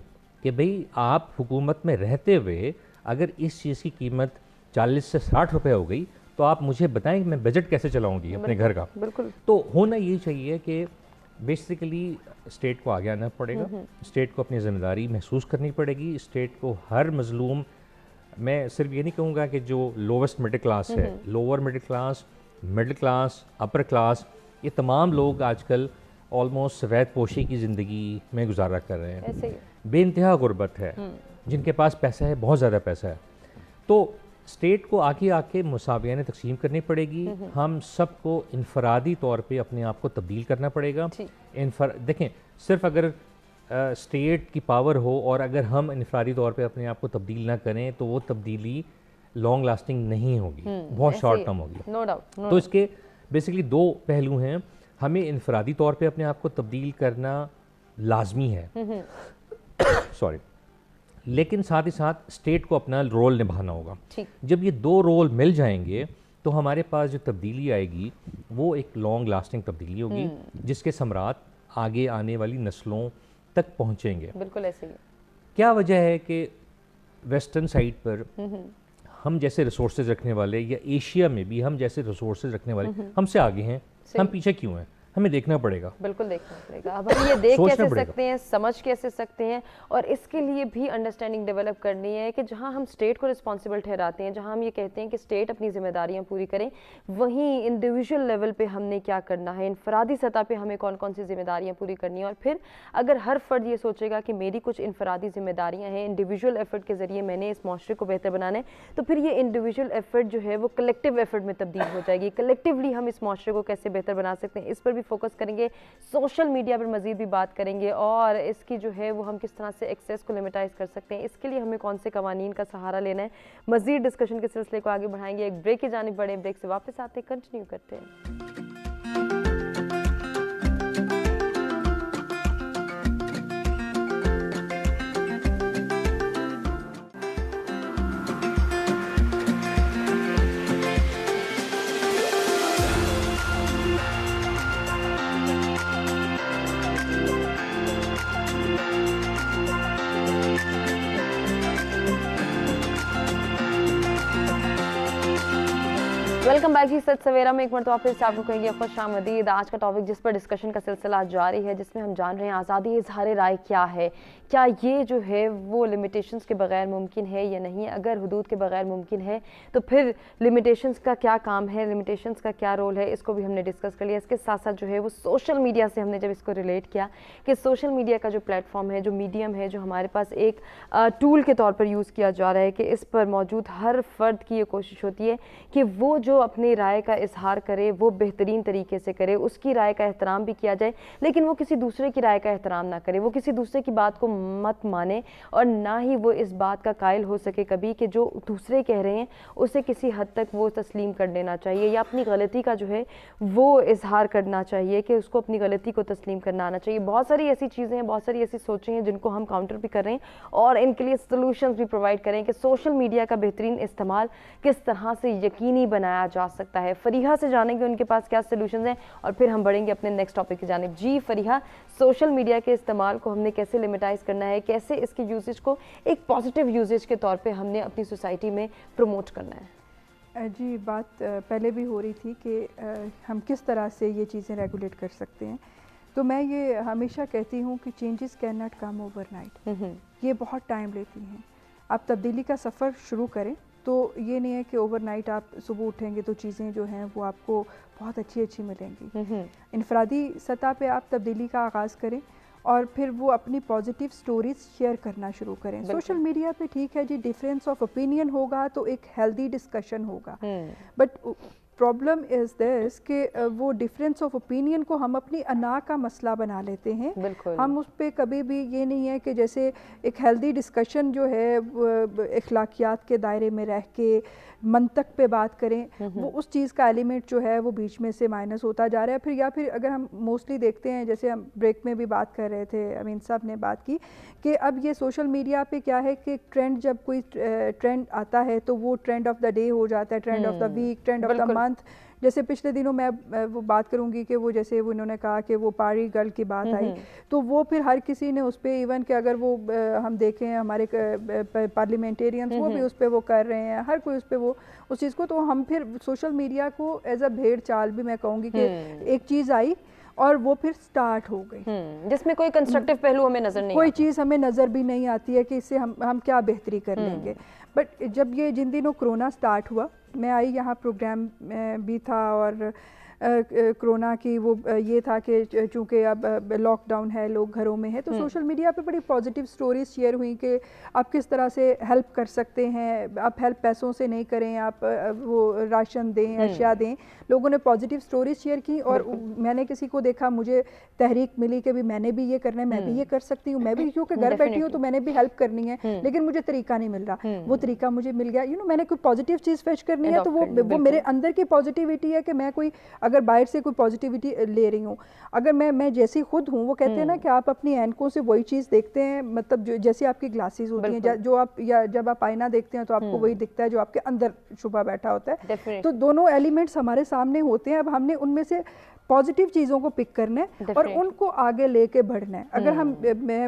کہ بھئی آپ حکومت میں رہتے ہوئے اگر اس چیز کی قیمت 40 سے 60 روپے ہو گئی تو آپ مجھے بتائیں کہ میں بجٹ کیسے چلاؤں گی اپنے گھر کا. تو ہونا یہ چاہیے کہ بیسیکلی اسٹیٹ کو آگے آنا پڑے گا, اسٹیٹ کو اپنی ذمہ داری محسوس کرنی پڑے گی. اسٹیٹ کو ہر مظلوم, میں صرف یہ نہیں کہوں گا کہ جو لووسٹ مڈل کلاس ہے, lower middle class, upper class, یہ تمام لوگ آج کل آلموسٹ سفید پوشی کی زندگی میں گزارا کر رہے ہیں. بے انتہا غربت ہے. جن کے پاس پیسہ ہے, بہت زیادہ پیسہ ہے, تو اسٹیٹ کو آگے آ کے مساویانہ تقسیم کرنی پڑے گی. ہم سب کو انفرادی طور پہ اپنے آپ کو تبدیل کرنا پڑے گا. دیکھیں صرف اگر اسٹیٹ کی پاور ہو اور اگر ہم انفرادی طور پہ اپنے آپ کو تبدیل نہ کریں تو وہ تبدیلی لانگ لاسٹنگ نہیں ہوگی, بہت شارٹ ٹرم ہوگی. No doubt. تو اس کے بیسکلی دو پہلو ہیں. ہمیں انفرادی طور پہ اپنے آپ کو تبدیل کرنا لازمی ہے, سوری, لیکن ساتھ ہی ساتھ اسٹیٹ کو اپنا رول نبھانا ہوگا. جب یہ دو رول مل جائیں گے تو ہمارے پاس جو تبدیلی آئے گی وہ ایک لانگ لاسٹنگ تبدیلی ہوگی جس کے ثمرات آگے آنے والی نسلوں تک پہنچیں گے. بالکل ایسے ہی. کیا وجہ ہے کہ ویسٹرن سائڈ پر ہم جیسے ریسورسز رکھنے والے یا ایشیا میں بھی ہم جیسے ریسورسز رکھنے والے ہم سے آگے ہیں, ہم پیچھے کیوں ہیں؟ ہمیں دیکھنا پڑے گا. بالکل دیکھنا پڑے گا. اب ہم یہ دیکھ کیسے سکتے ہیں, سمجھ کیسے سکتے ہیں, اور اس کے لیے بھی انڈرسٹینڈنگ ڈیولپ کرنی ہے کہ جہاں ہم اسٹیٹ کو رسپانسبل ٹھہراتے ہیں, جہاں ہم یہ کہتے ہیں کہ اسٹیٹ اپنی ذمہ داریاں پوری کریں, وہیں انڈیویجول لیول پہ ہم نے کیا کرنا ہے, انفرادی سطح پہ ہمیں کون کون سی ذمہ داریاں پوری کرنی ہیں. اور پھر اگر ہر فرد یہ سوچے گا کہ میری کچھ انفرادی ذمہ داریاں ہیں, انڈیویجول ایفرٹ کے ذریعے میں نے اس معاشرے کو بہتر بنانا ہے, تو پھر یہ انڈیویجول ایفرٹ جو ہے وہ کلیکٹیو ایفرٹ میں تبدیل ہو جائے گی. کلیکٹیولی ہم اس معاشرے کو کیسے بہتر بنا سکتے ہیں اس پر بھی فوکس کریں گے. سوشل میڈیا پر مزید بھی بات کریں گے اور اس کی جو ہے وہ ہم کس طرح سے ایکسیس کو لیمیٹائز کر سکتے ہیں, اس کے لیے ہمیں کون سے قوانین کا سہارا لینا ہے. مزید ڈسکشن کے سلسلے کو آگے بڑھائیں گے. ایک بریک کی جانب بڑھیں, بریک سے واپس آتے کنٹینیو کرتے ہیں. ویلکم بیک جی. سچ سویرا میں ایک مرتبہ پھر سے آپ کو کہیں گے خوش آمدید. آج کا ٹاپک جس پر ڈسکشن کا سلسلہ جاری ہے, جس میں ہم جان رہے ہیں آزادی اظہار رائے کیا ہے, کیا یہ جو ہے وہ لمیٹیشنز کے بغیر ممکن ہے یا نہیں. اگر حدود کے بغیر ممکن ہے تو پھر لمیٹیشنز کا کیا کام ہے, لمیٹیشنز کا کیا رول ہے, اس کو بھی ہم نے ڈسکس کر لیا. اس کے ساتھ ساتھ جو ہے وہ سوشل میڈیا سے ہم نے جب اس کو ریلیٹ کیا کہ سوشل میڈیا کا جو پلیٹ فارم ہے, جو میڈیم ہے, جو ہمارے پاس ایک ٹول کے طور پر یوز کیا جا رہا ہے, کہ اس پر موجود ہر فرد کی یہ کوشش ہوتی ہے کہ وہ جو اپنی رائے کا اظہار کرے وہ بہترین طریقے سے کرے, اس کی رائے کا احترام بھی کیا جائے, لیکن وہ کسی دوسرے کی رائے کا احترام نہ کرے, وہ کسی دوسرے کی بات کو مت مانے, اور نہ ہی وہ اس بات کا قائل ہو سکے کبھی کہ جو دوسرے کہہ رہے ہیں اسے کسی حد تک وہ تسلیم کر لینا چاہیے, یا اپنی غلطی کا جو ہے وہ اظہار کرنا چاہیے, کہ اس کو اپنی غلطی کو تسلیم کرنا آنا چاہیے. بہت ساری ایسی چیزیں ہیں, بہت ساری ایسی سوچیں ہیں جن کو ہم کاؤنٹر بھی کر رہے ہیں اور ان کے لیے سولوشنز بھی پرووائڈ کریں کہ سوشل میڈیا کا بہترین استعمال کس طرح سے یقینی بنایا جا سکتا ہے. فریحہ سے جانیں گے ان کے پاس کیا سولوشنز ہیں اور پھر ہم بڑھیں گے اپنے نیکسٹ ٹاپک کی جانب. جی فریحہ, سوشل میڈیا کے استعمال کو ہم نے کیسے لیمیٹائز کرنا ہے, کیسے اس کے یوزیج کو ایک پازیٹیو یوزیج کے طور پہ ہم نے اپنی سوسائٹی میں پروموٹ کرنا ہے؟ جی بات پہلے بھی ہو رہی تھی کہ ہم کس طرح سے یہ چیزیں ریگولیٹ کر سکتے ہیں. تو میں یہ ہمیشہ کہتی ہوں کہ changes can not come over night, یہ بہت ٹائم لیتی ہیں. آپ تبدیلی کا سفر شروع کریں تو یہ نہیں ہے کہ اوور نائٹ آپ صبح اٹھیں گے تو چیزیں جو ہیں وہ آپ کو بہت اچھی ملیں گی. انفرادی سطح پہ آپ تبدیلی کا آغاز کریں اور پھر وہ اپنی پازیٹیو سٹوریز شیئر کرنا شروع کریں. سوشل میڈیا پہ ٹھیک ہے جی, ڈیفرینس آف اوپینین ہوگا تو ایک ہیلدی ڈسکشن ہوگا, بٹ پرابلم از دس کہ وہ ڈفرینس آف اوپینین کو ہم اپنی انا کا مسئلہ بنا لیتے ہیں. ہم اس پہ کبھی بھی یہ نہیں ہے کہ جیسے ایک ہیلدی ڈسکشن جو ہے اخلاقیات کے دائرے میں رہ کے منطق پہ بات کریں, وہ اس چیز کا ایلیمنٹ جو ہے وہ بیچ میں سے مائنس ہوتا جا رہا ہے. یا پھر اگر ہم موسٹلی دیکھتے ہیں, جیسے ہم بریک میں بھی بات کر رہے تھے, امین صاحب نے بات کی کہ اب یہ سوشل میڈیا پہ کیا ہے کہ ٹرینڈ, جب کوئی ٹرینڈ آتا ہے تو وہ ٹرینڈ آف دا ڈے ہو جاتا ہے, trend of the week, trend of the month. جیسے پچھلے دنوں میں وہ بات کروں گی کہ وہ جیسے انہوں نے کہا کہ وہ پاری گرل کی بات آئی, تو وہ پھر ہر کسی نے اس پہ, ایون کہ اگر وہ ہم دیکھیں ہمارے پارلیمنٹیرینز وہ بھی اس پہ وہ کر رہے ہیں, ہر کوئی اس پہ وہ اس چیز کو, تو ہم پھر سوشل میڈیا کو ایز اے بھیڑ چال بھی میں کہوں گی کہ ایک چیز آئی اور وہ پھر سٹارٹ ہو گئی, جس میں کوئی کنسٹرکٹیو پہلو ہمیں نظر نہیں, کوئی چیز ہمیں نظر بھی نہیں آتی ہے کہ اس سے ہم کیا بہتری کر لیں گے. بٹ جب یہ جن دنوں کرونا سٹارٹ ہوا, میں آئی یہاں پروگرام بھی تھا اور کورونا کی وہ یہ تھا کہ چونکہ اب لاک ڈاؤن ہے، لوگ گھروں میں ہیں، تو سوشل میڈیا پہ بڑی پازیٹیو سٹوریز شیئر ہوئیں کہ آپ کس طرح سے ہیلپ کر سکتے ہیں. آپ ہیلپ پیسوں سے نہیں کریں، آپ وہ راشن دیں، اشیاء دیں. لوگوں نے پازیٹیو سٹوریز شیئر کی اور میں نے کسی کو دیکھا، مجھے تحریک ملی کہ میں نے بھی یہ کرنا ہے، میں بھی یہ کر سکتی ہوں، میں بھی کیونکہ گھر بیٹھی ہوں تو میں نے بھی ہیلپ کرنی ہے، لیکن مجھے طریقہ نہیں مل رہا. وہ طریقہ مجھے مل گیا. میں نے کوئی پازیٹیو چیز فیچ کرنی ہے تو وہ میرے اندر کی پازیٹیوٹی ہے کہ میں کوئی اگر باہر سے کوئی پازیٹیوٹی لے رہی ہوں. اگر میں جیسی خود ہوں، وہ کہتے ہیں نا کہ آپ اپنی اینکوں سے وہی چیز دیکھتے ہیں، مطلب جیسے آپ کی گلاسز ہوتی ہیں، جو آپ یا جب آپ آئینہ دیکھتے ہیں تو آپ کو وہی دکھتا ہے جو آپ کے اندر شبہ بیٹھا ہوتا ہے. تو دونوں ایلیمنٹس ہمارے سامنے ہوتے ہیں. اب ہم نے ان میں سے پازیٹیو چیزوں کو پک کرنا ہے اور ان کو آگے لے کے بڑھنا ہے. اگر ہم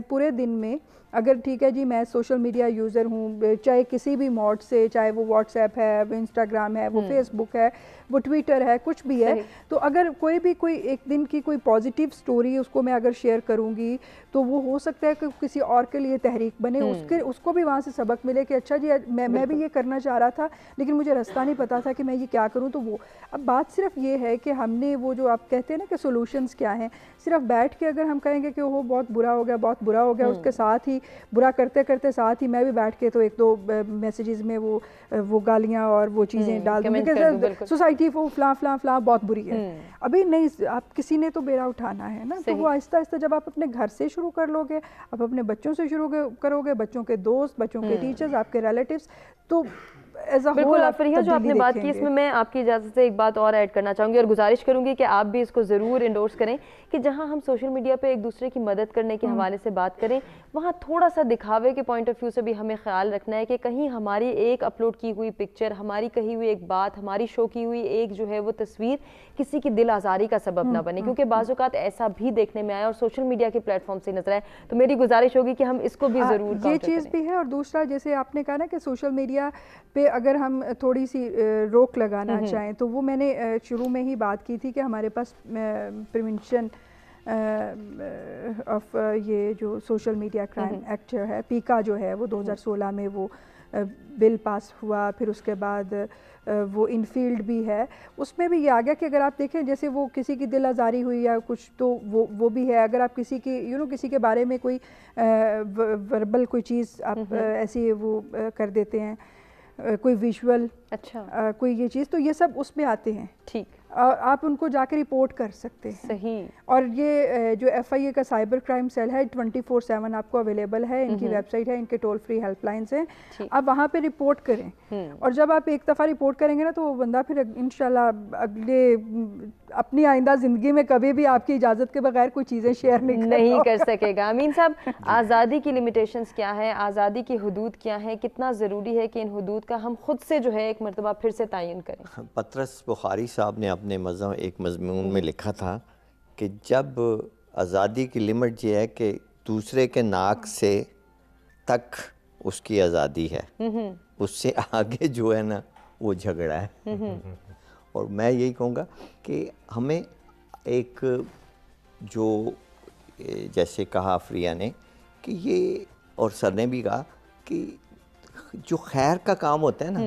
پورے دن میں اگر ٹھیک ہے جی میں سوشل میڈیا یوزر ہوں، چاہے کسی بھی موڈ سے، چاہے وہ واٹس ایپ ہے، وہ انسٹاگرام ہے، وہ فیس بک ہے، وہ ٹویٹر ہے، کچھ بھی ہے، تو اگر کوئی ایک دن کی کوئی پازیٹیو سٹوری اس کو میں اگر شیئر کروں گی تو وہ ہو سکتا ہے کہ کسی اور کے لیے تحریک بنے، اس کو بھی وہاں سے سبق ملے کہ اچھا جی میں بھی یہ کرنا چاہ رہا تھا لیکن مجھے راستہ نہیں پتا تھا کہ میں یہ کیا کروں. تو وہ اب بات صرف یہ ہے کہ ہم نے وہ جو آپ کہتے ہیں نا کہ سولوشنز کیا ہیں، صرف بیٹھ کے اگر ہم کہیں گے کہ وہ بہت برا ہو گیا، بہت برا ہو گیا، اس کے ساتھ ہی برا کرتے کرتے ساتھ ہی میں بھی بیٹھ کے تو ایک دو میسیجز میں وہ گالیاں اور وہ چیزیں ڈال دوں کہ سوسائٹی وہ فلاں فلاں فلاں بہت بری ہے. ابھی نہیں، آپ کسی نے تو بیڑا اٹھانا ہے نا. تو وہ آہستہ آہستہ جب آپ اپنے گھر سے شروع کر لو گے، آپ اپنے بچوں سے شروع کرو گے، بچوں کے دوست، بچوں کے ٹیچرز، آپ کے ریلیٹیوز، تو بالکل. فریحہ جو آپ نے بات کی، اس میں میں آپ کی اجازت سے ایک بات اور ایڈ کرنا چاہوں گی اور گزارش کروں گی کہ آپ بھی اس کو ضرور انڈورس کریں کہ جہاں ہم سوشل میڈیا پہ ایک دوسرے کی مدد کرنے کے حوالے سے بات کریں، وہاں تھوڑا سا دکھاوے کے پوائنٹ آف ویو سے بھی ہمیں خیال رکھنا ہے کہ کہیں ہماری ایک اپلوڈ کی ہوئی پکچر، ہماری کہی ہوئی ایک بات، ہماری شو کی ہوئی ایک جو ہے وہ تصویر کسی کی دل آزاری کا سبب نہ بنے، کیونکہ بعض اوقات ایسا بھی دیکھنے میں آیا اور سوشل میڈیا کے پلیٹ فارم سے نظر آئے. تو میری گزارش ہوگی کہ ہم اس کو بھی ضرور یہ چیز بھی ہے. اور دوسرا جیسے آپ نے کہا نا کہ سوشل میڈیا پہ اگر ہم تھوڑی سی روک لگانا چاہیں تو وہ میں نے شروع میں ہی بات کی تھی کہ ہمارے پاس پریونشن آف یہ جو سوشل میڈیا کرائم ایکٹ جو ہے، پیکا جو ہے، وہ 2016 میں وہ بل پاس ہوا. پھر اس کے بعد وہ انفیلڈ بھی ہے، اس میں بھی یہ آ گیا کہ اگر آپ دیکھیں جیسے وہ کسی کی دل آزاری ہوئی یا کچھ تو وہ بھی ہے. اگر آپ کسی کی کسی کے بارے میں کوئی وربل کوئی چیز آپ ایسی وہ کر دیتے ہیں، کوئی ویژول، اچھا کوئی یہ چیز، تو یہ سب اس میں آتے ہیں. ٹھیک، آپ ان کو جا کے رپورٹ کر سکتے ہیں. صحیح. اور یہ جو ایف آئی اے کا سائبر کرائم سیل ہے 24/7 آپ کو اویلیبل ہے، ان کی ویب سائٹ ہے، ان کے ٹول فری ہیلپ لائنز ہیں، آپ وہاں پہ رپورٹ کریں. اور جب آپ ایک دفعہ رپورٹ کریں گے نا تو وہ بندہ پھر انشاءاللہ اگلے اپنی آئندہ زندگی میں کبھی بھی آپ کی اجازت کے بغیر کوئی چیزیں شیئر نہیں کر سکے گا. امین صاحب، آزادی کی لیمیٹیشنز کیا ہے، آزادی کی حدود کیا ہیں، کتنا ضروری ہے کہ ان حدود کا ہم خود سے جو ہے ایک مرتبہ پھر سے تعین کریں؟ پطرس بخاری صاحب نے اپنے ایک مضمون میں لکھا تھا کہ جب آزادی کی لمٹ یہ ہے کہ دوسرے کے ناک سے تک اس کی آزادی ہے، اس سے آگے جو ہے نا وہ جھگڑا ہے. اور میں یہی کہوں گا کہ ہمیں ایک جو جیسے کہا فریہ نے کہ یہ، اور سر نے بھی کہا کہ جو خیر کا کام ہوتا ہے نا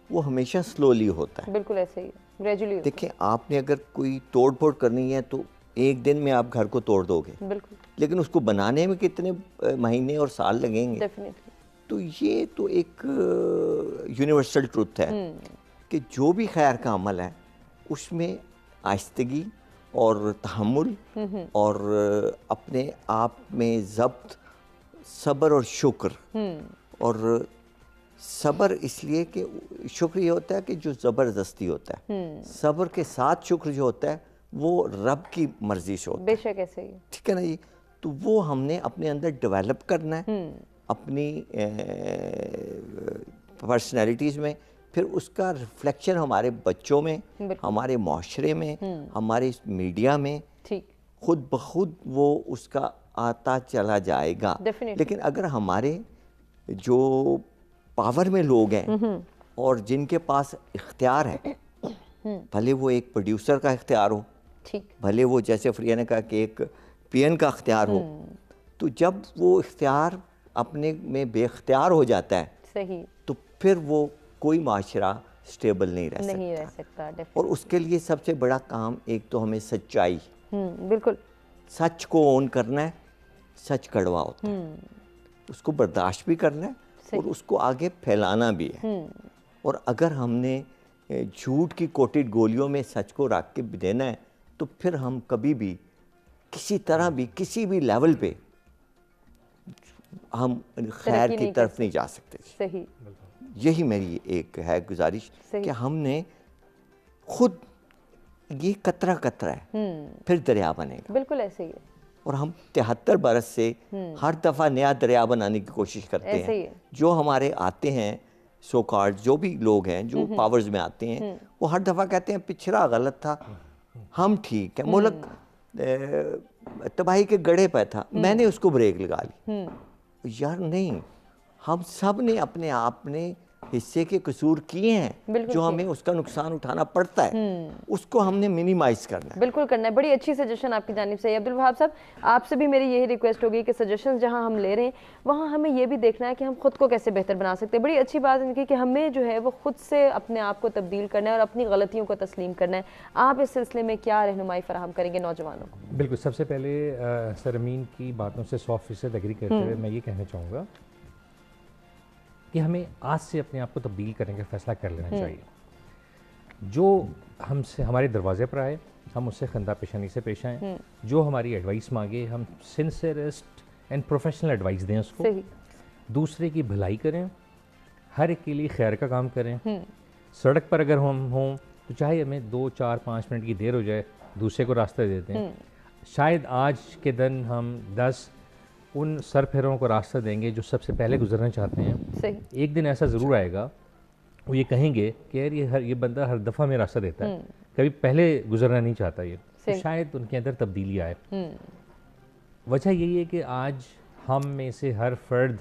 وہ ہمیشہ سلولی ہوتا ہے. بالکل ایسے ہی گریجولی. دیکھیں آپ نے اگر کوئی توڑ پھوڑ کرنی ہے تو ایک دن میں آپ گھر کو توڑ دو گے، بالکل، لیکن اس کو بنانے میں کتنے مہینے اور سال لگیں گے. تو یہ تو ایک یونیورسل ٹروتھ ہے کہ جو بھی خیر کا عمل ہے اس میں آہستگی اور تحمل اور اپنے آپ میں ضبط، صبر اور شکر. اور صبر اس لیے کہ شکر یہ ہوتا ہے کہ جو زبردستی ہوتا ہے، صبر کے ساتھ شکر جو ہوتا ہے وہ رب کی مرضی سے ہوتا ہے. بے شک ایسے ہی. ٹھیک ہے نا جی. تو وہ ہم نے اپنے اندر ڈیولپ کرنا ہے اپنی پرسنالٹیز میں، پھر اس کا ریفلیکشن ہمارے بچوں میں، ہمارے معاشرے میں، ہمارے میڈیا میں خود بخود وہ اس کا آتا چلا جائے گا. لیکن اگر ہمارے جو پاور میں لوگ ہیں اور جن کے پاس اختیار ہے، بھلے وہ ایک پروڈیوسر کا اختیار ہو، بھلے وہ جیسے فریہ نے کہا کہ ایک پی این کا اختیار ہو، تو جب وہ اختیار اپنے میں بے اختیار ہو جاتا ہے تو پھر وہ کوئی معاشرہ اسٹیبل نہیں رہ نہیں رہ سکتا. سکتا. اور اس کے لیے سب سے بڑا کام ایک تو ہمیں سچائی, بالکل سچ کو اون کرنا ہے. سچ کڑوا ہوتا ہے, اس کو برداشت بھی کرنا ہے اور اس کو آگے پھیلانا بھی ہے. اور اگر ہم نے جھوٹ کی کوٹڈ گولیوں میں سچ کو رکھ کے دینا ہے تو پھر ہم کبھی بھی کسی طرح بھی کسی بھی لیول پہ ہم خیر کی طرف نہیں جا سکتے. صحیح, یہی میری ایک ہے گزارش کہ ہم نے خود, یہ قطرہ قطرہ ہے پھر دریا بنے گا. بالکل ایسے ہی ہے. اور ہم 73 برس سے ہر دفعہ نیا دریا بنانے کی کوشش کرتے ہیں. جو ہمارے آتے ہیں سو کارڈ, جو بھی لوگ ہیں جو پاورز میں آتے ہیں, وہ ہر دفعہ کہتے ہیں پچھڑا غلط تھا, ہم ٹھیک ہے, ملک تباہی کے گڑھے پہ تھا, میں نے اس کو بریک لگا لی. یار نہیں, ہم سب نے اپنے آپ نے حصے کے قصور کیے ہیں جو ہمیں اس کا نقصان اٹھانا پڑتا ہے, اس کو ہم نے منیمائز کرنا ہے. بالکل کرنا ہے. بڑی اچھی سجیشن آپ کی جانب سے ہے عبدالوہاب صاحب. آپ سے بھی میری یہی ریکویسٹ ہوگی کہ سجیشنز جہاں ہم لے رہے ہیں وہاں ہمیں یہ بھی دیکھنا ہے کہ ہم خود کو کیسے بہتر بنا سکتے ہیں. بڑی اچھی بات ہے کہ ہمیں جو ہے وہ خود سے اپنے آپ کو تبدیل کرنا ہے اور اپنی غلطیوں کو تسلیم کرنا ہے. آپ اس سلسلے میں کیا رہنمائی فراہم کریں گے نوجوانوں کو؟ بالکل, سب سے پہلے سر امین کی باتوں سے 100% ایگری کرتے ہوئے میں یہ کہنا چاہوں گا کہ ہمیں آج سے اپنے آپ کو تبدیل کرنے کا فیصلہ کر لینا چاہیے. جو ہم سے ہمارے دروازے پر آئے ہم اس سے خندہ پیشانی سے پیش آئیں. جو ہماری ایڈوائس مانگے ہم سنسیئرسٹ اینڈ پروفیشنل ایڈوائس دیں اس کو. دوسرے کی بھلائی کریں, ہر ایک کے لیے خیر کا کام کریں. سڑک پر اگر ہم ہوں تو چاہے ہمیں 2, 4, 5 منٹ کی دیر ہو جائے, دوسرے کو راستہ دیتے ہیں. شاید آج کے دن ہم 10 ان سر پھیروں کو راستہ دیں گے جو سب سے پہلے گزرنا چاہتے ہیں. ایک دن ایسا ضرور آئے گا وہ یہ کہیں گے کہ یار یہ بندہ ہر دفعہ میں راستہ دیتا ہے, کبھی پہلے گزرنا نہیں چاہتا. یہ تو شاید ان کے اندر تبدیلی آئے. وجہ یہی ہے کہ آج ہم میں سے ہر فرد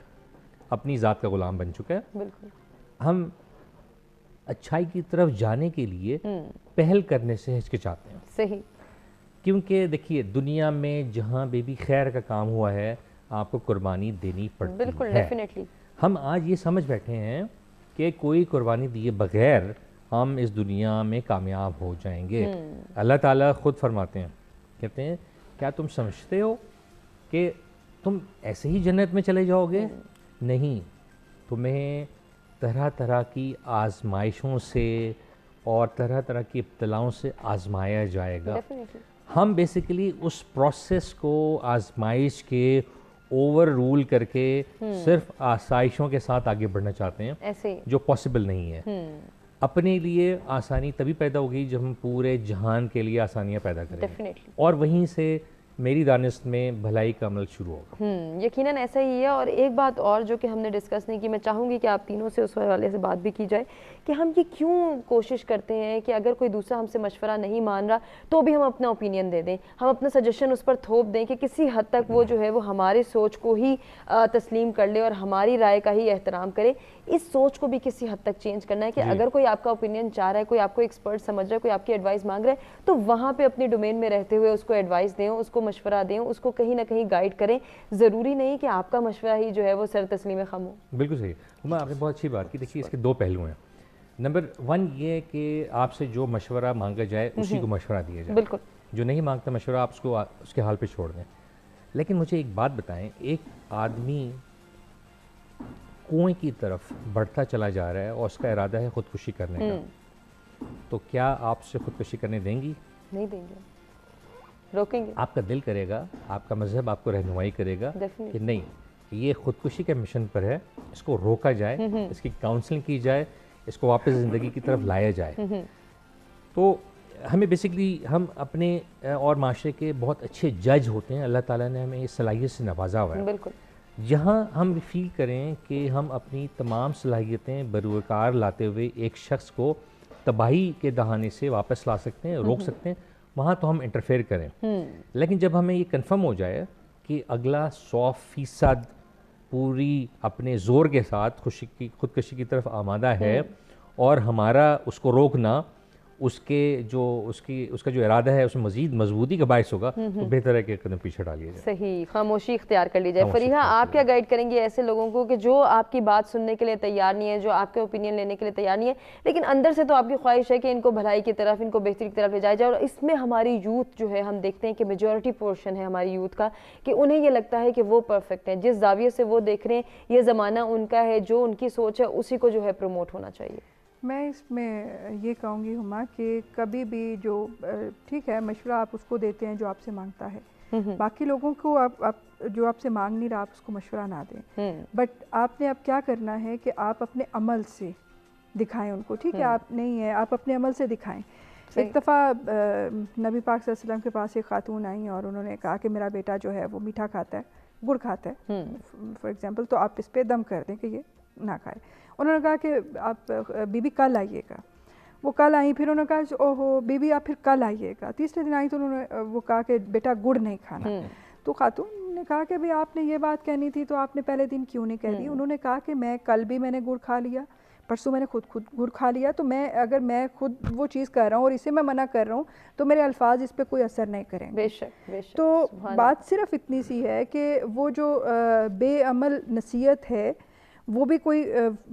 اپنی ذات کا غلام بن چکا ہے. ہم اچھائی کی طرف جانے کے لیے پہل کرنے سے ہچکچاتے ہیں. صحیح, کیونکہ دیکھیے دنیا میں جہاں بھی خیر کا کام ہوا ہے آپ کو قربانی دینی پڑتی ہے. بالکل ڈیفینیٹلی. ہم آج یہ سمجھ بیٹھے ہیں کہ کوئی قربانی دیے بغیر ہم اس دنیا میں کامیاب ہو جائیں گے. اللہ تعالیٰ خود فرماتے ہیں, کہتے ہیں کیا تم سمجھتے ہو کہ تم ایسے ہی جنت میں چلے جاؤ گے؟ نہیں, تمہیں طرح طرح کی آزمائشوں سے اور طرح طرح کی ابتلاؤں سے آزمایا جائے گا. ہم بیسیکلی اس پروسیس کو آزمائش کے اوور رول کر کے صرف آسائشوں کے ساتھ آگے بڑھنا چاہتے ہیں, جو پاسبل نہیں ہے. اپنے لیے آسانی تبھی پیدا ہوگی جب ہم پورے جہان کے لیے آسانیاں پیدا کریں, اور وہیں سے میری دانست میں بھلائی کا عمل شروع ہوگا. یقیناً ایسا ہی ہے. اور ایک بات اور جو کہ ہم نے ڈسکس نہیں کی, میں چاہوں گی کہ آپ تینوں سے اس حوالے سے بات بھی کی جائے کہ ہم یہ کیوں کوشش کرتے ہیں کہ اگر کوئی دوسرا ہم سے مشورہ نہیں مان رہا تو بھی ہم اپنا اوپینین دے دیں, ہم اپنا سجیشن اس پر تھوپ دیں کہ کسی حد تک وہ جو ہے وہ ہماری سوچ کو ہی تسلیم کر لے اور ہماری رائے کا ہی احترام کرے. اس سوچ کو بھی کسی حد تک چینج کرنا ہے کہ اگر کوئی آپ کا اوپینین چاہ رہا ہے, کوئی آپ کو ایکسپرٹ سمجھ رہا ہے, کوئی آپ کی ایڈوائس مانگ رہا ہے, تو وہاں پہ اپنی ڈومین میں رہتے ہوئے اس کو ایڈوائس دیں, اس کو مشورہ دیں, اس کو کہیں نہ کہیں گائیڈ کریں. ضروری نہیں کہ آپ کا مشورہ ہی جو ہے وہ سر تسلیم خم ہو. بالکل صحیح. آپ نے بہت اچھی بات کی. دیکھیے اس کے 2 پہلو ہیں. نمبر 1 یہ کہ آپ سے جو مشورہ مانگا جائے اسی کو مشورہ دیا جائے. بالکل. جو نہیں مانگتا مشورہ آپ اس کو اس کے حال پہ چھوڑ دیں. لیکن مجھے ایک بات بتائیں, ایک آدمی کنویں کی طرف بڑھتا چلا جا رہا ہے اور اس کا ارادہ ہے خودکشی کرنے کا, تو کیا آپ سے خودکشی کرنے دیں گی؟ نہیں دیں گے, روکیں گے. آپ کا دل کرے گا, آپ کا مذہب آپ کو رہنمائی کرے گا کہ نہیں یہ خودکشی کے مشن پر ہے, اس کو روکا جائے, اس کی کاؤنسلنگ کی جائے, اس کو واپس زندگی کی طرف لایا جائے. تو ہمیں بیسکلی ہم اپنے اور معاشرے کے بہت اچھے جج ہوتے ہیں. اللہ تعالیٰ نے ہمیں اس صلاحیت سے نوازا ہوا ہے. بالکل. جہاں ہم فیل کریں کہ ہم اپنی تمام صلاحیتیں بروکار لاتے ہوئے ایک شخص کو تباہی کے دہانے سے واپس لا سکتے ہیں, روک سکتے ہیں, وہاں تو ہم انٹرفیئر کریں. لیکن جب ہمیں یہ کنفرم ہو جائے کہ اگلا 100% پوری اپنے زور کے ساتھ خودکشی کی طرف آمادہ ہے اور ہمارا اس کو روکنا اس کا جو ارادہ ہے اس میں مزید مضبوطی کا باعث ہوگا تو بہتر ہے کہ ایک قدم پیچھے ڈالیے جائے. صحیح, خاموشی اختیار کر لی جائے. فریحہ, آپ کیا گائیڈ کریں گے ایسے لوگوں کو کہ جو آپ کی بات سننے کے لیے تیار نہیں ہے, جو آپ کے اوپینین لینے کے لیے تیار نہیں ہے, لیکن اندر سے تو آپ کی خواہش ہے کہ ان کو بھلائی کی طرف, ان کو بہتری کی طرف لے جایا جائے, اور اس میں ہماری یوتھ جو ہے, ہم دیکھتے ہیں کہ میجورٹی پورشن ہے ہماری یوتھ کا کہ انہیں یہ لگتا ہے کہ وہ پرفیکٹ ہے, جس زاویے سے وہ دیکھ رہے ہیں یہ زمانہ ان کا ہے, جو ان کی سوچ ہے اسی کو جو ہے پروموٹ ہونا چاہیے. میں اس میں یہ کہوں گی ہما کہ کبھی بھی جو ٹھیک ہے مشورہ آپ اس کو دیتے ہیں جو آپ سے مانگتا ہے, باقی لوگوں کو آپ جو آپ سے مانگ نہیں رہا آپ اس کو مشورہ نہ دیں, بٹ آپ نے اب کیا کرنا ہے کہ آپ اپنے عمل سے دکھائیں ان کو. ٹھیک ہے, آپ نہیں ہے, آپ اپنے عمل سے دکھائیں. ایک دفعہ نبی پاک صلی اللہ علیہ وسلم کے پاس ایک خاتون آئیں اور انہوں نے کہا کہ میرا بیٹا جو ہے وہ میٹھا کھاتا ہے, گڑ کھاتا ہے فار ایگزامپل, تو آپ اس پہ دم کر دیں کہ یہ نہ کھائے. انہوں نے کہا کہ آپ بی بی کل آئیے گا. وہ کل آئیں, پھر انہوں نے کہا او ہو بی بی آپ پھر کل آئیے گا. تیسرے دن آئی تو انہوں نے وہ کہا کہ بیٹا گڑ نہیں کھانا. تو خاتون نے کہا کہ بھئی آپ نے یہ بات کہنی تھی تو آپ نے پہلے دن کیوں نہیں کہہ دی. انہوں نے کہا کہ میں کل بھی میں نے گڑ کھا لیا, پرسوں میں نے خود گڑ کھا لیا, تو میں اگر میں خود وہ چیز کر رہا ہوں اور اسے میں منع کر رہا ہوں تو میرے الفاظ اس پہ کوئی اثر نہیں کریں گے. بے شک, بے شک. تو بات صرف اتنی سی ہے کہ وہ جو بے عمل نصیحت ہے وہ بھی کوئی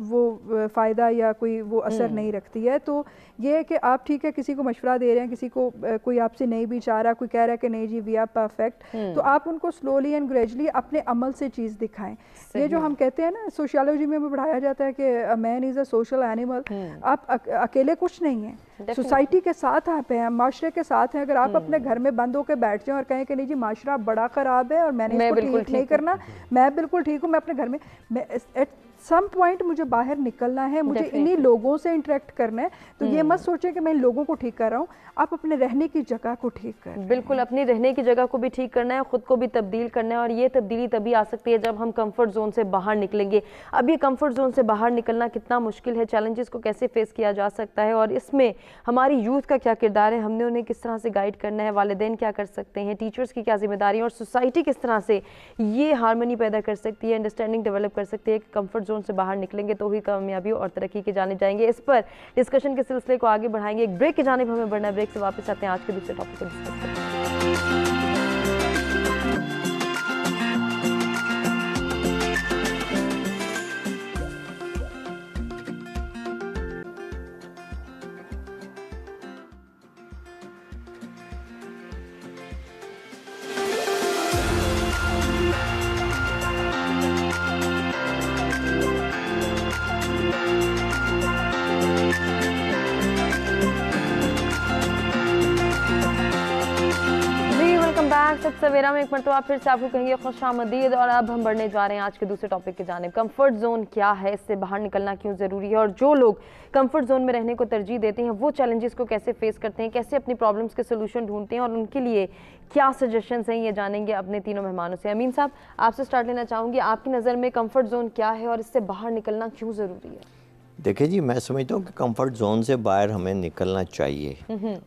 وہ فائدہ یا کوئی وہ اثر نہیں رکھتی ہے. تو یہ ہے کہ آپ ٹھیک ہے کسی کو مشورہ دے رہے ہیں, کسی کو کوئی آپ سے نہیں بھی چاہ رہا, کوئی کہہ رہا ہے کہ نہیں جی وی آر پرفیکٹ, تو آپ ان کو سلولی اینڈ گریجولی اپنے عمل سے چیز دکھائیں. یہ جو ہم کہتے ہیں نا سوشیالوجی میں بھی پڑھایا جاتا ہے کہ مین از اے سوشل اینیمل, آپ اکیلے کچھ نہیں ہیں, سوسائٹی کے ساتھ آپ ہیں, معاشرے کے ساتھ ہیں. اگر آپ اپنے گھر میں بند ہو کے بیٹھ جائیں اور کہیں کہ نہیں جی معاشرہ بڑا خراب ہے اور میں نے اس کو ٹھیک نہیں کرنا, میں بالکل ٹھیک ہوں, میں اپنے گھر میں ایٹ سم پوائنٹ مجھے باہر نکلنا ہے, مجھے انہی لوگوں سے انٹریکٹ کرنا ہے. تو یہ مت سوچیں کہ میں ان لوگوں کو ٹھیک کر رہا ہوں, آپ اپنے رہنے کی جگہ کو ٹھیک کر رہے ہیں. بالکل, اپنی رہنے کی جگہ کو بھی ٹھیک کرنا ہے, خود کو بھی تبدیل کرنا ہے, اور یہ تبدیلی تبھی آ سکتی ہے جب ہم کمفرٹ زون سے باہر نکلیں گے. اب یہ کمفرٹ زون سے باہر نکلنا کتنا مشکل ہے, چیلنجز کو کیسے فیس کیا جا سکتا ہے, اور اس میں ہماری یوتھ کا کیا کردار ہے, ہم نے انہیں کس طرح سے گائیڈ کرنا ہے, والدین کیا کر سکتے ہیں, ٹیچرز کی کیا ذمہ داری ہے, اور سوسائٹی کس طرح سے یہ ہارمنی پیدا کر سکتی ہے, انڈرسٹینڈنگ ڈیولپ کر سکتی ہے کہ کمفرٹ زون سے باہر نکلیں گے تو ہی کامیابی اور ترقی کی جانب جائیں گے. اس پر ڈسکشن کے سلسلے کو آگے بڑھائیں گے. ایک بریک کی جانب ہمیں بڑھنا ہے, بریک سے واپس آتے ہیں آج کے دوسرے ٹاپک کو ڈسکس کریں. سب سویرا میں ایک مرتبہ پھر سے آپ کو کہیں گے خوش آمدید, اور اب ہم بڑھنے جا رہے ہیں آج کے دوسرے ٹاپک کی جانب. کمفرٹ زون کیا ہے, اس سے باہر نکلنا کیوں ضروری ہے, اور جو لوگ کمفرٹ زون میں رہنے کو ترجیح دیتے ہیں وہ چیلنجز کو کیسے فیس کرتے ہیں, کیسے اپنی پرابلمز کے سولوشن ڈھونڈتے ہیں, اور ان کے لیے کیا سجیشنز ہیں, یہ جانیں گے اپنے تینوں مہمانوں سے. امین صاحب, آپ سے سٹارٹ لینا چاہوں گی, آپ کی نظر میں کمفرٹ زون کیا ہے اور اس سے باہر نکلنا کیوں ضروری ہے؟ دیکھیں جی, میں سمجھتا ہوں کہ کمفرٹ زون سے باہر ہمیں نکلنا چاہیے,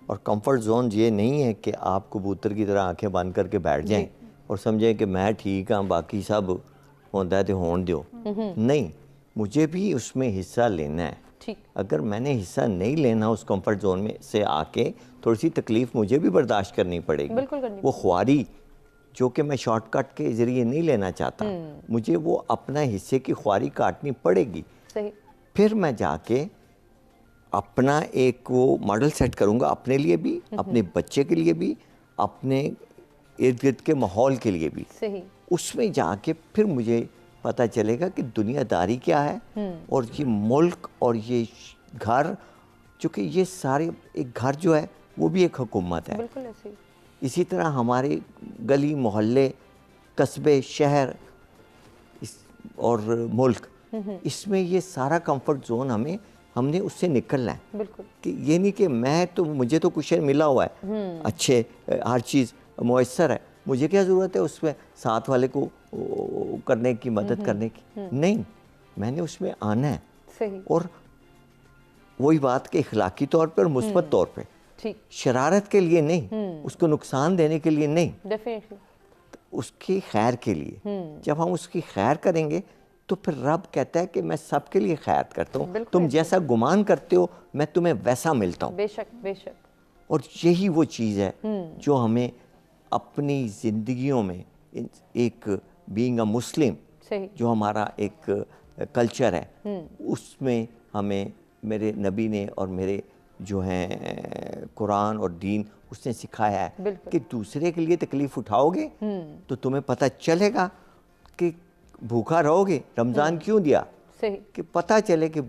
اور کمفرٹ زون یہ نہیں ہے کہ آپ کبوتر کی طرح آنکھیں بند کر کے بیٹھ جائیں اور سمجھیں کہ میں ٹھیک ہوں, باقی سب ہوتا ہے تو ہون دیو. نہیں, مجھے بھی اس میں حصہ لینا ہے. اگر میں نے حصہ نہیں لینا اس کمفرٹ زون میں سے آ کے, تھوڑی سی تکلیف مجھے بھی برداشت کرنی پڑے گی. وہ خواری جو کہ میں شارٹ کٹ کے ذریعے نہیں لینا چاہتا, مجھے وہ اپنا حصے کی خواری کاٹنی پڑے گی. پھر میں جا کے اپنا ایک وہ ماڈل سیٹ کروں گا اپنے لیے بھی, اپنے بچے کے لیے بھی, اپنے ارد گرد کے ماحول کے لیے بھی. اس میں جا کے پھر مجھے پتہ چلے گا کہ دنیا داری کیا ہے, اور یہ ملک اور یہ گھر, چونکہ یہ سارے ایک گھر جو ہے وہ بھی ایک حکومت ہے. اسی طرح ہمارے گلی محلے, قصبے, شہر اور ملک, اس میں یہ سارا کمفرٹ زون ہم نے اس سے نکلنا ہے. کہ یہ نہیں کہ میں تو مجھے تو کچھ ملا ہوا ہے, اچھے ہر چیز میسر ہے, مجھے کیا ضرورت ہے اس میں ساتھ والے کو کرنے کی, مدد کرنے کی. نہیں, میں نے اس میں آنا ہے, اور وہی بات کہ اخلاقی طور پر, مثبت طور پہ, شرارت کے لیے نہیں, اس کو نقصان دینے کے لیے نہیں, اس کی خیر کے لیے. جب ہم اس کی خیر کریں گے تو پھر رب کہتا ہے کہ میں سب کے لیے خیر کرتا ہوں, بالکل تم جیسا گمان کرتے ہو میں تمہیں ویسا ملتا ہوں. بے شک بے شک. اور یہی وہ چیز ہے جو ہمیں اپنی زندگیوں میں ایک بینگ اے مسلم صحیح. جو ہمارا ایک کلچر ہے اس میں ہمیں میرے نبی نے اور میرے جو ہیں قرآن اور دین اس نے سکھایا ہے بالکل. کہ دوسرے کے لیے تکلیف اٹھاؤ گے تو تمہیں پتہ چلے گا کہ بھوکا رہو گے. رمضان کیوں دیا؟ صحیح. کہ پتہ چلے کہ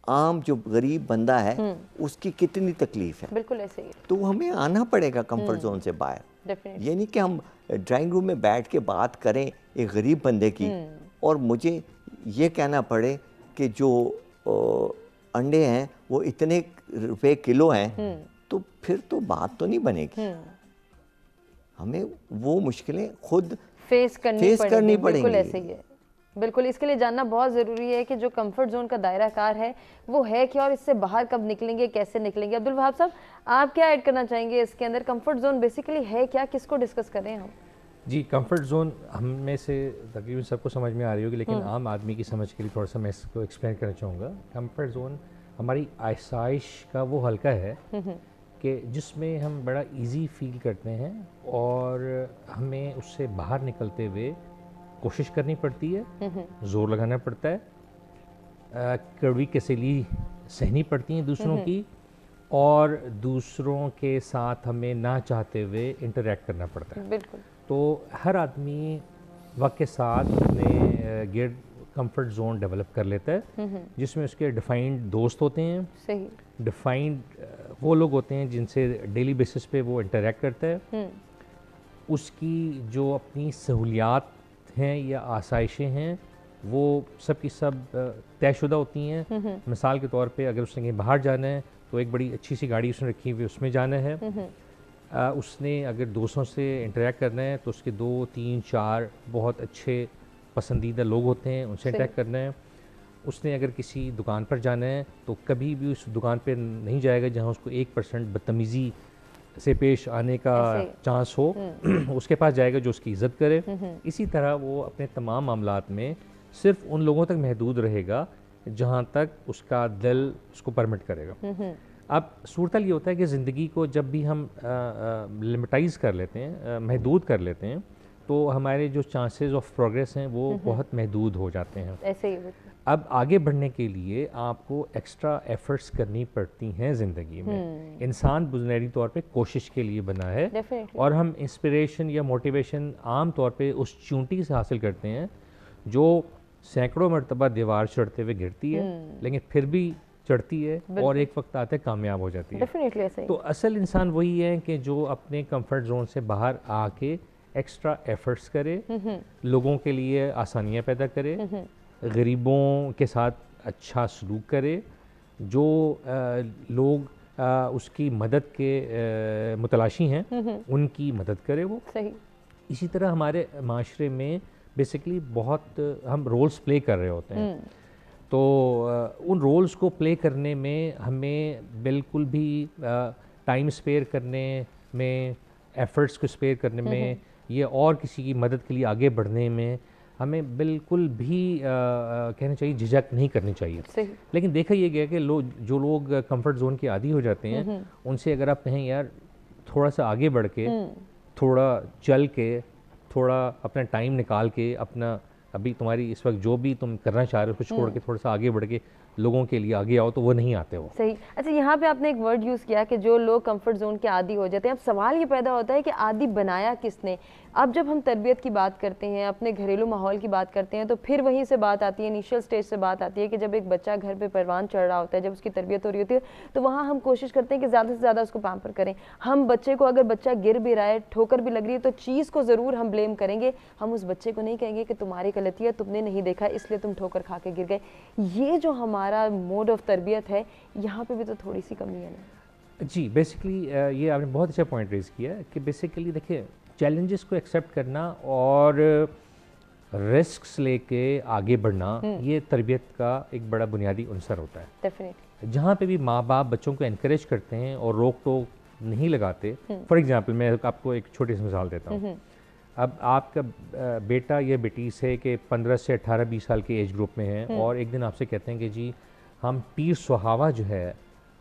عام جو غریب بندہ ہے اس کی کتنی تکلیف ہے. بالکل ایسے ہی. تو ہمیں آنا پڑے گا کمفرٹ زون سے باہر. ڈیفینیٹلی. یہ نہیں کہ ہم ڈرائنگ روم میں بیٹھ کے بات کریں ایک غریب بندے کی اور مجھے یہ کہنا پڑے کہ جو انڈے ہیں وہ اتنے روپے کلو ہیں, تو پھر تو بات تو نہیں بنے گی. ہمیں وہ مشکلیں خود فیس کرنی پڑیں گی. بالکل ایسے ہی ہے. بالکل. اس کے لیے جاننا بہت ضروری ہے کہ جو کمفرٹ زون کا دائرہ کار ہے وہ ہے کیا اور اس سے باہر کب نکلیں گے, کیسے نکلیں گے. عبدالوہاب صاحب آپ کیا ایڈ کرنا چاہیں گے اس کے اندر؟ کمفرٹ زون بیسیکلی ہے کیا, کس کو ڈسکس کر رہے ہیں ہم؟ جی, کمفرٹ زون ہم میں سے تقریباً سب کو سمجھ میں آ رہی ہوگی, لیکن عام آدمی کی سمجھ کے لیے تھوڑا سا میں اس کو ایکسپلین کرنا چاہوں گا. کمفرٹ زون ہماری آسائش کا وہ حلقہ ہے کہ جس میں ہم بڑا ایزی فیل کرتے ہیں اور ہمیں اس سے باہر نکلتے ہوئے کوشش کرنی پڑتی ہے, زور لگانا پڑتا ہے, کڑوی کسیلی سہنی پڑتی ہیں دوسروں کی, اور دوسروں کے ساتھ ہمیں نہ چاہتے ہوئے انٹریکٹ کرنا پڑتا ہے. بالکل. تو ہر آدمی وقت کے ساتھ اپنے گرد کمفرٹ زون ڈیولپ کر لیتا ہے جس میں اس کے ڈیفائنڈ دوست ہوتے ہیں, صحیح, ڈیفائنڈ وہ لوگ ہوتے ہیں جن سے ڈیلی بیسس پہ وہ انٹریکٹ کرتا ہے. اس کی جو اپنی سہولیات ہیں یا آسائشیں ہیں وہ سب کی سب طے شدہ ہوتی ہیں. مثال کے طور پہ اگر اس نے کہیں باہر جانا ہے تو ایک بڑی اچھی سی گاڑی اس نے رکھی ہوئی, اس میں جانا ہے. اس نے اگر دوستوں سے انٹریکٹ کرنا ہے تو اس کے 2 3 4 بہت اچھے پسندیدہ لوگ ہوتے ہیں, ان سے انٹریکٹ کرنا ہے. اس نے اگر کسی دکان پر جانا ہے تو کبھی بھی اس دکان پہ نہیں جائے گا جہاں اس کو 1% بدتمیزی سے پیش آنے کا چانس ہو. اس کے پاس جائے گا جو اس کی عزت کرے. اسی طرح وہ اپنے تمام معاملات میں صرف ان لوگوں تک محدود رہے گا جہاں تک اس کا دل اس کو پرمٹ کرے گا. اب صورتحال یہ ہوتا ہے کہ زندگی کو جب بھی ہم لمٹائز کر لیتے ہیں, محدود کر لیتے ہیں, تو ہمارے جو چانسز آف پروگریس ہیں وہ بہت محدود ہو جاتے ہیں. ایسے ہی. اب آگے بڑھنے کے لیے آپ کو ایکسٹرا ایفرٹس کرنی پڑتی ہیں زندگی میں. انسان بنیادی طور پہ کوشش کے لیے بنا ہے, اور ہم انسپریشن یا موٹیویشن عام طور پہ اس چونٹی سے حاصل کرتے ہیں جو سینکڑوں مرتبہ دیوار چڑھتے ہوئے گرتی ہے لیکن پھر بھی چڑھتی ہے اور ایک وقت آتے کامیاب ہو جاتی ہے. تو اصل انسان وہی ہے کہ جو اپنے کمفرٹ زون سے باہر آ کے ایکسٹرا ایفرٹس کرے, لوگوں کے لیے آسانیاں پیدا کرے, غریبوں کے ساتھ اچھا سلوک کرے, جو لوگ اس کی مدد کے متلاشی ہیں ان کی مدد کرے وہ. اسی طرح ہمارے معاشرے میں بیسیکلی بہت ہم رولز پلے کر رہے ہوتے ہیں, تو ان رولز کو پلے کرنے میں ہمیں بالکل بھی ٹائم اسپیئر کرنے میں, ایفرٹس کو اسپیئر کرنے میں, یہ اور کسی کی مدد کے لیے آگے بڑھنے میں ہمیں بالکل بھی کہنا چاہیے جھجک نہیں کرنی چاہیے. لیکن دیکھا یہ گیا کہ جو لوگ کمفرٹ زون کے عادی ہو جاتے ہیں ان سے اگر آپ کہیں یار تھوڑا سا آگے بڑھ کے, تھوڑا چل کے, تھوڑا اپنا ٹائم نکال کے, اپنا ابھی تمہاری اس وقت جو بھی تم کرنا چاہ رہے ہو اس کو چھوڑ کے تھوڑا سا آگے بڑھ کے لوگوں کے لیے آگے آؤ, تو وہ نہیں آتے وہ. صحیح. اچھا, یہاں پہ آپ نے ایک ورڈ یوز کیا کہ جو لوگ کمفرٹ زون کے عادی ہو جاتے ہیں. اب سوال یہ پیدا ہوتا ہے کہ عادی بنایا کس نے؟ اب جب ہم تربیت کی بات کرتے ہیں, اپنے گھریلو ماحول کی بات کرتے ہیں, تو پھر وہیں سے بات آتی ہے, انیشیل سٹیج سے بات آتی ہے کہ جب ایک بچہ گھر پہ پروان چڑھ رہا ہوتا ہے, جب اس کی تربیت ہو رہی ہوتی ہے, تو وہاں ہم کوشش کرتے ہیں کہ زیادہ سے زیادہ اس کو پیمپر کریں. ہم بچے کو, اگر بچہ گر بھی رہا ہے, ٹھوکر بھی لگ رہی ہے, تو چیز کو ضرور ہم بلیم کریں گے. ہم اس بچے کو نہیں کہیں گے کہ تمہاری غلطی ہے, تم نے نہیں دیکھا اس لیے تم ٹھوکر کھا کے گر گئے. یہ جو ہمارا موڈ آف تربیت ہے, یہاں پہ بھی تو تھوڑی سی کمی ہے نا. جی, بیسیکلی یہ آپ نے بہت اچھا پوائنٹ ریز کیا کہ بیسیکلی دیکھیں چیلنجز کو ایکسیپٹ کرنا اور رسکس لے کے آگے بڑھنا یہ تربیت کا ایک بڑا بنیادی عنصر ہوتا ہے. ڈیفینیٹلی. جہاں پہ بھی ماں باپ بچوں کو انکریج کرتے ہیں اور روک ٹوک نہیں لگاتے, فار ایگزامپل میں آپ کو ایک چھوٹی سی مثال دیتا ہوں. اب آپ کا بیٹا یا بیٹی سے کہ 15 سے 18-20 سال کے ایج گروپ میں ہیں اور ایک دن آپ سے کہتے ہیں کہ جی ہم پیر سہاوا جو ہے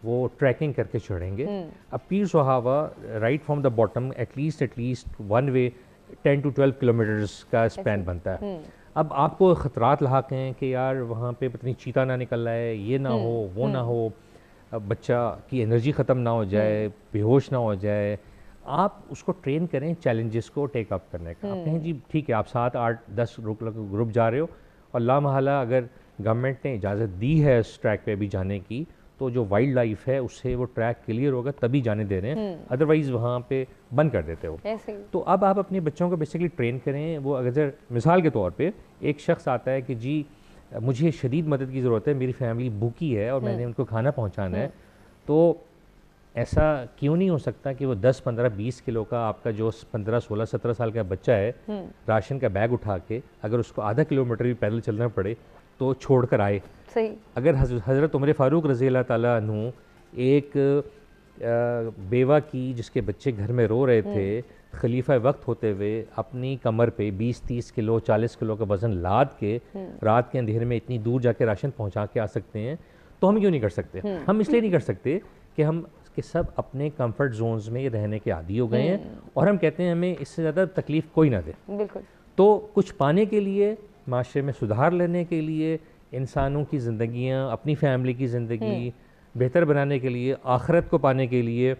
وہ ٹریکنگ کر کے چڑھیں گے. اب Pir Sohawa right from the bottom at least one way 10 to 12 kilometres کا اسپین بنتا ہے. اب آپ کو خطرات لاحق ہیں کہ یار وہاں پہ پتہ نہیں چیتا نہ نکل رہا ہے, یہ نہ ہو وہ نہ ہو, بچہ کی انرجی ختم نہ ہو جائے, بے ہوش نہ ہو جائے. آپ اس کو ٹرین کریں چیلنجز کو ٹیک اپ کرنے کا. آپ کہیں جی ٹھیک ہے آپ 7, 8, 10 گروپ جا رہے ہو اور لامحالہ اگر گورنمنٹ نے اجازت دی ہے اس ٹریک پہ بھی جانے کی تو جو وائلڈ لائف ہے اس سے وہ ٹریک کلیئر ہوگا تبھی جانے دے رہے ہیں, ادروائز وہاں پہ بند کر دیتے ہو. تو اب آپ اپنے بچوں کو بیسیکلی ٹرین کریں. وہ اگر مثال کے طور پہ ایک شخص آتا ہے کہ جی مجھے شدید مدد کی ضرورت ہے, میری فیملی بھوکی ہے اور میں نے ان کو کھانا پہنچانا ہے, تو ایسا کیوں نہیں ہو سکتا کہ وہ 10, 15, 20 کلو کا آپ کا جو 15, 16, 17 سال کا بچہ ہے راشن کا بیگ اٹھا کے اگر اس کو آدھا کلومیٹر بھی پیدل چلنا پڑے تو چھوڑ کر آئے. صحیح. اگر حضرت عمر فاروق رضی اللہ تعالیٰ عنہ ایک بیوہ کی جس کے بچے گھر میں رو رہے تھے, خلیفہ وقت ہوتے ہوئے اپنی کمر پہ 20, 30 کلو 40 کلو کا وزن لاد کے رات کے اندھیرے میں اتنی دور جا کے راشن پہنچا کے آ سکتے ہیں, تو ہم کیوں نہیں کر سکتے؟ ہم اس لیے نہیں کر سکتے کہ ہم کہ سب اپنے کمفرٹ زونز میں رہنے کے عادی ہو گئے ہیں اور ہم کہتے ہیں ہمیں اس سے زیادہ تکلیف کوئی نہ دے. بالکل. تو کچھ پانے کے لیے, معاشرے میں سدھار لینے کے لیے, انسانوں کی زندگیاں, اپنی فیملی کی زندگی بہتر بنانے کے لیے, آخرت کو پانے کے لیے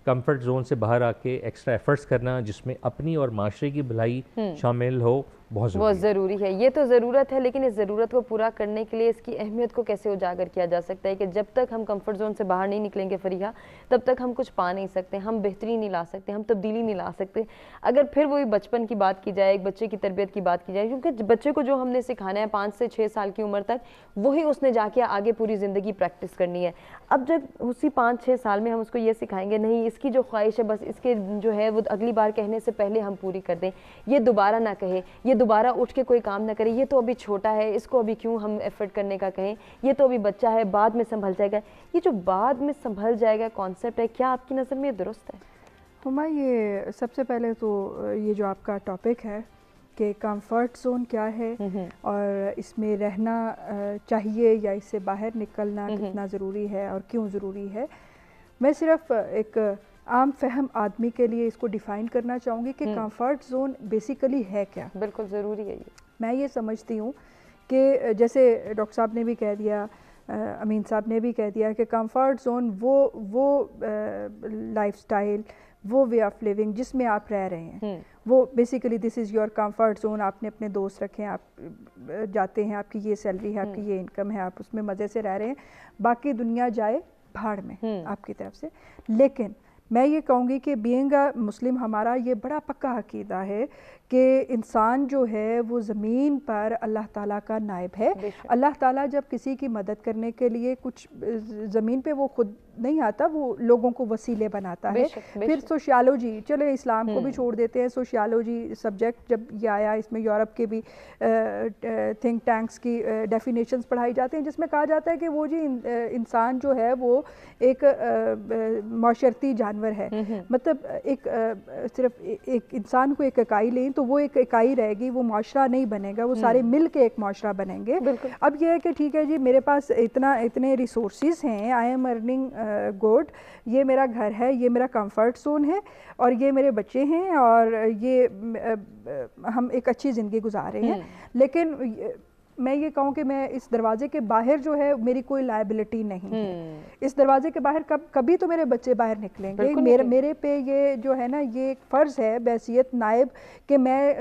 کمفرٹ زون سے باہر آ کے ایکسٹرا ایفرٹس کرنا جس میں اپنی اور معاشرے کی بھلائی شامل ہو بہت ضروری ہے. یہ تو ضرورت ہے, لیکن اس ضرورت کو پورا کرنے کے لیے اس کی اہمیت کو کیسے اجاگر کیا جا سکتا ہے کہ جب تک ہم کمفرٹ زون سے باہر نہیں نکلیں گے فریحہ تب تک ہم کچھ پا نہیں سکتے, ہم بہتری نہیں لا سکتے, ہم تبدیلی نہیں لا سکتے. اگر پھر وہی بچپن کی بات کی جائے, ایک بچے کی تربیت کی بات کی جائے, کیونکہ بچے کو جو ہم نے سکھانا ہے 5 سے 6 سال کی عمر تک وہی اس نے جا کے آگے پوری زندگی پریکٹس کرنی ہے. اب جب اسی 5-6 سال میں ہم اس کو یہ سکھائیں گے نہیں اس کی جو خواہش ہے بس اس کے جو ہے وہ اگلی بار کہنے سے پہلے ہم پوری کر دیں, یہ دوبارہ نہ کہے, یہ دوبارہ اٹھ کے کوئی کام نہ کرے, یہ تو ابھی چھوٹا ہے اس کو ابھی کیوں ہم ایفرٹ کرنے کا کہیں, یہ تو ابھی بچہ ہے بعد میں سنبھل جائے گا. یہ جو بعد میں سنبھل جائے گا کانسیپٹ ہے, کیا آپ کی نظر میں یہ درست ہے؟ ہما یہ سب سے پہلے تو یہ جو آپ کا ٹاپک ہے کہ کمفرٹ زون کیا ہے اور اس میں رہنا چاہیے یا اس سے باہر نکلنا کتنا ضروری ہے اور کیوں ضروری ہے, میں صرف ایک عام فہم آدمی کے لیے اس کو ڈیفائن کرنا چاہوں گی کہ کمفرٹ زون بیسیکلی ہے کیا. بالکل ضروری ہے. میں یہ سمجھتی ہوں کہ جیسے ڈاکٹر صاحب نے بھی کہہ دیا, امین صاحب نے بھی کہہ دیا کہ کمفرٹ زون وہ لائف سٹائل, وہ وے آف لیونگ جس میں آپ رہ رہے ہیں, وہ basically this is your comfort zone. آپ نے اپنے دوست رکھے ہیں, آپ جاتے ہیں, آپ کی یہ سیلری ہے, آپ کی یہ انکم ہے, آپ اس میں مزے سے رہ رہے ہیں, باقی دنیا جائے بھاڑ میں آپ کی طرف سے. لیکن میں یہ کہوں گی کہ بینگ اے مسلم ہمارا یہ بڑا پکا عقیدہ ہے کہ انسان جو ہے وہ زمین پر اللہ تعالیٰ کا نائب ہے. اللہ تعالیٰ جب کسی کی مدد کرنے کے لیے کچھ زمین پہ وہ خود نہیں آتا, وہ لوگوں کو وسیلے بناتا ہے. پھر سوشیالوجی, چلے اسلام کو بھی چھوڑ دیتے ہیں, سوشیالوجی سبجیکٹ جب یہ آیا اس میں یورپ کے بھی تھنک ٹینکس کی ڈیفینیشنز پڑھائی جاتی ہیں جس میں کہا جاتا ہے کہ وہ جی انسان جو ہے وہ ایک معاشرتی جانور ہے. مطلب ایک صرف ایک انسان کو ایک اکائی لیں تو وہ ایک اکائی رہے گی, وہ معاشرہ نہیں بنے گا, وہ سارے مل کے ایک معاشرہ بنیں گے. اب یہ ہے کہ ٹھیک ہے جی میرے پاس اتنے ریسورسز ہیں, آئی ایم ارننگ گڈ, یہ میرا گھر ہے, یہ میرا کمفرٹ زون ہے اور یہ میرے بچے ہیں اور یہ ہم ایک اچھی زندگی گزار رہے ہیں. لیکن میں یہ کہوں کہ میں اس دروازے کے باہر جو ہے میری کوئی لائبلٹی نہیں ہے. اس دروازے کے باہر کبھی تو میرے بچے باہر نکلیں گے. میرے پہ یہ جو ہے نا یہ ایک فرض ہے بحیثیت نائب کہ میں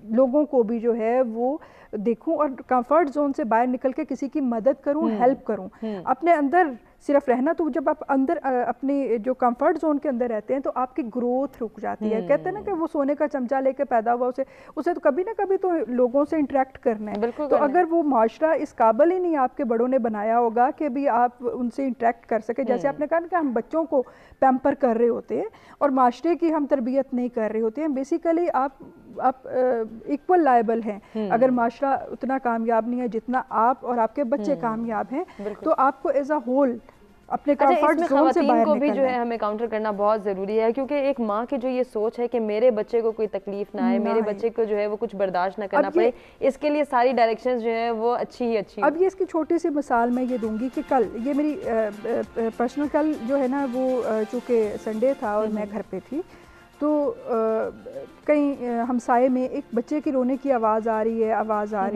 لوگوں کو بھی جو ہے وہ دیکھوں اور کمفرٹ زون سے باہر نکل کے کسی کی مدد کروں, ہیلپ کروں. اپنے اندر صرف رہنا, تو جب آپ اندر اپنی جو کمفرٹ زون کے اندر رہتے ہیں تو آپ کی گروتھ رک جاتی ہے. کہتے ہیں نا کہ وہ سونے کا چمچہ لے کے پیدا ہوا, اسے تو کبھی نہ کبھی تو لوگوں سے انٹریکٹ کرنا ہے. تو اگر وہ معاشرہ اس قابل ہی نہیں آپ کے بڑوں نے بنایا ہوگا کہ بھی آپ ان سے انٹریکٹ کر سکے, جیسے آپ نے کہا کہ ہم بچوں کو پیمپر کر رہے ہوتے ہیں اور معاشرے کی ہم تربیت نہیں کر رہے ہوتے ہیں. بیسیکلی آپ ایکول لائبل ہیں. اگر معاشرہ اتنا کامیاب نہیں ہے جتنا آپ اور آپ کے بچے کامیاب ہیں, تو آپ کو ایز اے ہول اپنے کمفرٹ زون سے باہر کو بھی جو نکلنا ہے ہمیں کاؤنٹر کرنا بہت ضروری ہے، کیونکہ ایک ماں کی جو یہ سوچ ہے کہ میرے بچے کو کوئی تکلیف نہ آئے، میرے بچے کو جو ہے وہ کچھ برداشت نہ کرنا پڑے، اس کے لیے ساری ڈائریکشنز جو ہیں وہ اچھی ہی اچھی۔ اب یہ اس کی چھوٹی سی مثال میں یہ دوں گی کہ کل یہ میری پرسنل کل جو ہے نا وہ چونکہ سنڈے تھا اور میں گھر پہ تھی، تو کہیں ہمسائے میں ایک بچے کی رونے کی آواز آ رہی ہے، آواز آ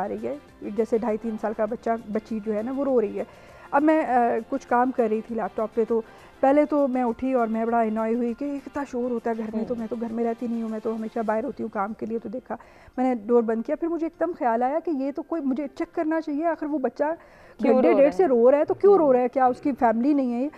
رہی ہے، جیسے 2.5-3 سال کا بچی جو ہے نا وہ رو رہی ہے۔ اب میں کچھ کام کر رہی تھی لیپ ٹاپ پہ، تو پہلے تو میں اٹھی اور میں بڑا انوائے ہوئی کہ کتنا شور ہوتا ہے گھر میں، تو میں تو گھر میں رہتی نہیں ہوں، میں تو ہمیشہ باہر ہوتی ہوں کام کے لیے، تو دیکھا میں نے ڈور بند کیا، پھر مجھے ایک دم خیال آیا کہ یہ تو کوئی مجھے چیک کرنا چاہیے، آخر وہ بچہ گھنٹے ڈیڑھ سے رو رہا ہے تو کیوں رو رہا ہے، کیا اس کی فیملی نہیں ہے؟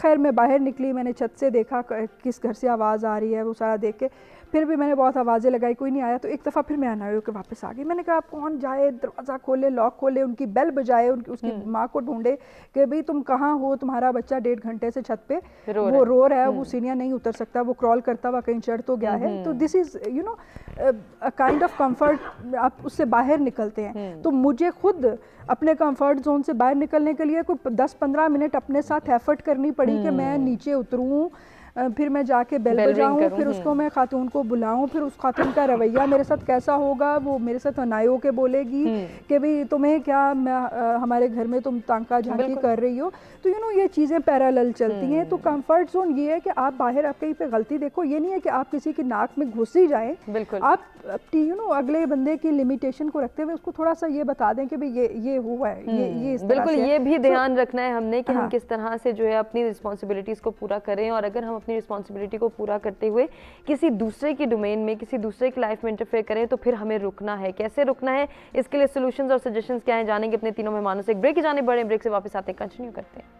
خیر میں باہر نکلی، میں نے چھت سے دیکھا کس گھر سے آواز آ رہی ہے، وہ سارا دیکھ کے پھر بھی میں نے بہت آوازیں لگائی، کوئی نہیں آیا، تو ایک دفعہ پھر میں آنا ہو کے واپس آ گئی۔ میں نے کہا آپ کون جائے، دروازہ کھولے، لاک کھولے، ان کی بیل بجائے، اس کی ماں کو ڈھونڈے کہ بھئی تم کہاں ہو، تمہارا بچہ 1.5 گھنٹے سے چھت پہ وہ رو رہا ہے، وہ سیڑھیاں نہیں اتر سکتا، وہ کرال کرتا ہوا کہیں چڑھ تو گیا ہے۔ تو this is you know kind of comfort, آپ اس سے باہر نکلتے ہیں۔ تو مجھے خود اپنے کمفرٹ زون سے باہر نکلنے کے لیے کوئی 10-15 منٹ اپنے ساتھ ایفرٹ کرنی پڑی کہ میں نیچے اتروں، پھر میں جا کے بیل بجاؤں، پھر اس کو میں خاتون کو بلاؤں، پھر اس خاتون کا رویہ میرے ساتھ کیسا ہوگا، وہ میرے ساتھ انائی ہو کے بولے گی کہ بھئی تمہیں کیا، ہمارے گھر میں تم تانکا جھانکی کر رہی ہو، تو یہ چیزیں پیرالل چلتی ہیں۔ تو کمفرٹ زون یہ ہے کہ آپ باہر آپ کہیں پہ غلطی دیکھو، یہ نہیں ہے کہ آپ کسی کی ناک میں گھس ہی جائیں، آپ اگلے بندے کی لمیٹیشن کو رکھتے ہوئے اس کو تھوڑا سا یہ بتا دیں کہ بھئی یہ ہوا ہے، یہ اس طرح سے۔ بالکل، یہ بھی دھیان رکھنا ہے ہم نے کہ ہم کس طرح سے جو ہے اپنی رسپانسبلٹیز کو پورا کریں، اور اگر ہم اپنی رسپانسبلٹی کو پورا کرتے ہوئے کسی دوسرے کی ڈومین میں، کسی دوسرے کی لائف میں انٹرفیئر کریں تو پھر ہمیں رکنا ہے۔ کیسے رکنا ہے، اس کے لیے سولوشنز اور سجیشنز کیا ہیں، جانیں گے اپنے تینوں مہمانوں سے۔ ایک بریک کی جانب بڑھیں، بریک سے واپس آتے ہیں، کنٹینیو کرتے ہیں۔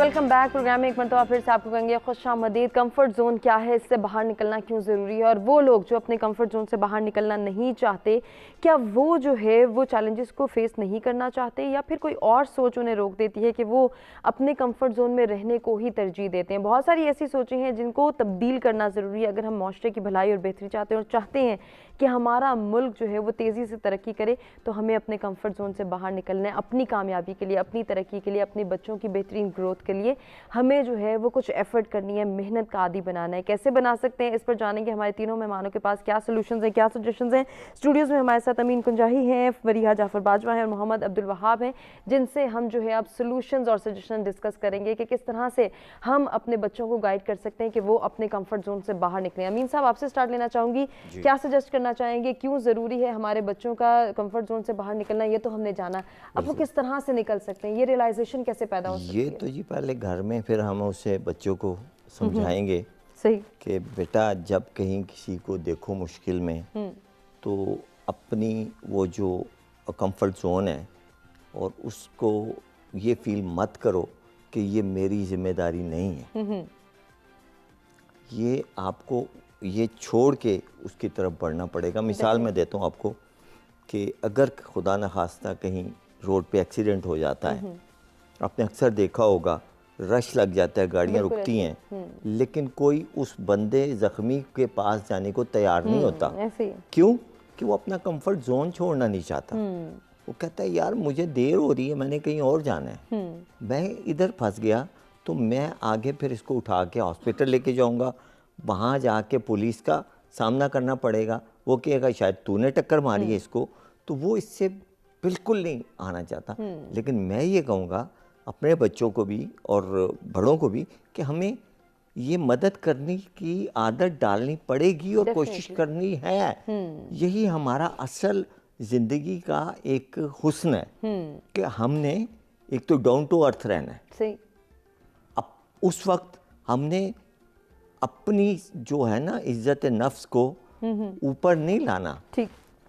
ویلکم بیک، پروگرام میں ایک مرتبہ پھر سے آپ کو کہیں گے خوش آمدید۔ کمفرٹ زون کیا ہے، اس سے باہر نکلنا کیوں ضروری ہے، اور وہ لوگ جو اپنے کمفرٹ زون سے باہر نکلنا نہیں چاہتے، کیا وہ جو ہے وہ چیلنجز کو فیس نہیں کرنا چاہتے، یا پھر کوئی اور سوچ انہیں روک دیتی ہے کہ وہ اپنے کمفرٹ زون میں رہنے کو ہی ترجیح دیتے ہیں۔ بہت ساری ایسی سوچیں ہیں جن کو تبدیل کرنا ضروری ہے اگر ہم معاشرے کی بھلائی اور بہتری چاہتے ہیں، اور چاہتے ہیں کہ ہمارا ملک جو ہے وہ تیزی سے ترقی کرے، تو ہمیں اپنے کمفرٹ زون سے باہر نکلنا ہے، اپنی کامیابی کے لیے، اپنی ترقی کے لیے، اپنے بچوں کی بہترین گروتھ کے لیے ہمیں جو ہے وہ کچھ ایفرٹ کرنی ہے، محنت کا عادی بنانا ہے۔ کیسے بنا سکتے ہیں، اس پر جانیں گے ہمارے تینوں مہمانوں کے پاس کیا سولوشنز ہیں، کیا سجیشنز ہیں۔ اسٹوڈیوز میں ہمارے ساتھ امین کنجاہی ہیں، وریحہ جعفر باجوہ ہیں، اور محمد عبدالوہاب ہیں، جن سے ہم جو ہے اب سولوشنز اور سجیشن ڈسکس کریں گے کہ کس طرح سے ہم اپنے بچوں کو گائیڈ کر سکتے ہیں کہ وہ اپنے کمفرٹ زون سے باہر نکلیں۔ امین صاحب، آپ سے سٹارٹ لینا چاہوں گی، کیا سجیسٹ کرنا چاہیں گے، کیوں ضروری ہے ہمارے بچوں کا کمفرٹ زون سے باہر نکلنا؟ یہ تو ہم نے جانا، اب وہ کس طرح سے نکل سکتے ہیں، یہ ریلائزیشن کیسے پیدا ہو سکتی ہے؟ یہ تو جی پہلے گھر میں پھر ہم اسے بچوں کو سمجھائیں گے کہ بیٹا جب کہیں کسی کو دیکھو مشکل میں تو اپنی وہ جو کمفرٹ زون ہے اور اس کو یہ فیل مت کرو کہ یہ میری ذمہ داری نہیں ہے، یہ آپ کو یہ چھوڑ کے اس کی طرف بڑھنا پڑے گا۔ مثال میں دیتا ہوں آپ کو کہ اگر خدا نخواستہ کہیں روڈ پہ ایکسیڈنٹ ہو جاتا ہے، آپ نے اکثر دیکھا ہوگا رش لگ جاتا ہے، گاڑیاں رکتی ہیں، لیکن کوئی اس بندے زخمی کے پاس جانے کو تیار نہیں ہوتا۔ کیوں؟ کہ وہ اپنا کمفرٹ زون چھوڑنا نہیں چاہتا۔ وہ کہتا ہے یار مجھے دیر ہو رہی ہے، میں نے کہیں اور جانا ہے، میں ادھر پھنس گیا تو میں آگے پھر اس کو اٹھا کے ہاسپٹل لے کے جاؤں گا، وہاں جا کے پولیس کا سامنا کرنا پڑے گا، وہ کہے گا شاید تو نے ٹکر ماری ہے اس کو، تو وہ اس سے بالکل نہیں آنا چاہتا۔ لیکن میں یہ کہوں گا اپنے بچوں کو بھی اور بڑوں کو بھی کہ ہمیں یہ مدد کرنے کی عادت ڈالنی پڑے گی اور کوشش کرنی ہے۔ یہی ہمارا اصل زندگی کا ایک حسن ہے کہ ہم نے ایک تو ڈاؤن ٹو ارتھ رہنا ہے۔ اب اس وقت ہم نے اپنی جو ہے نا عزت نفس کو اوپر نہیں لانا،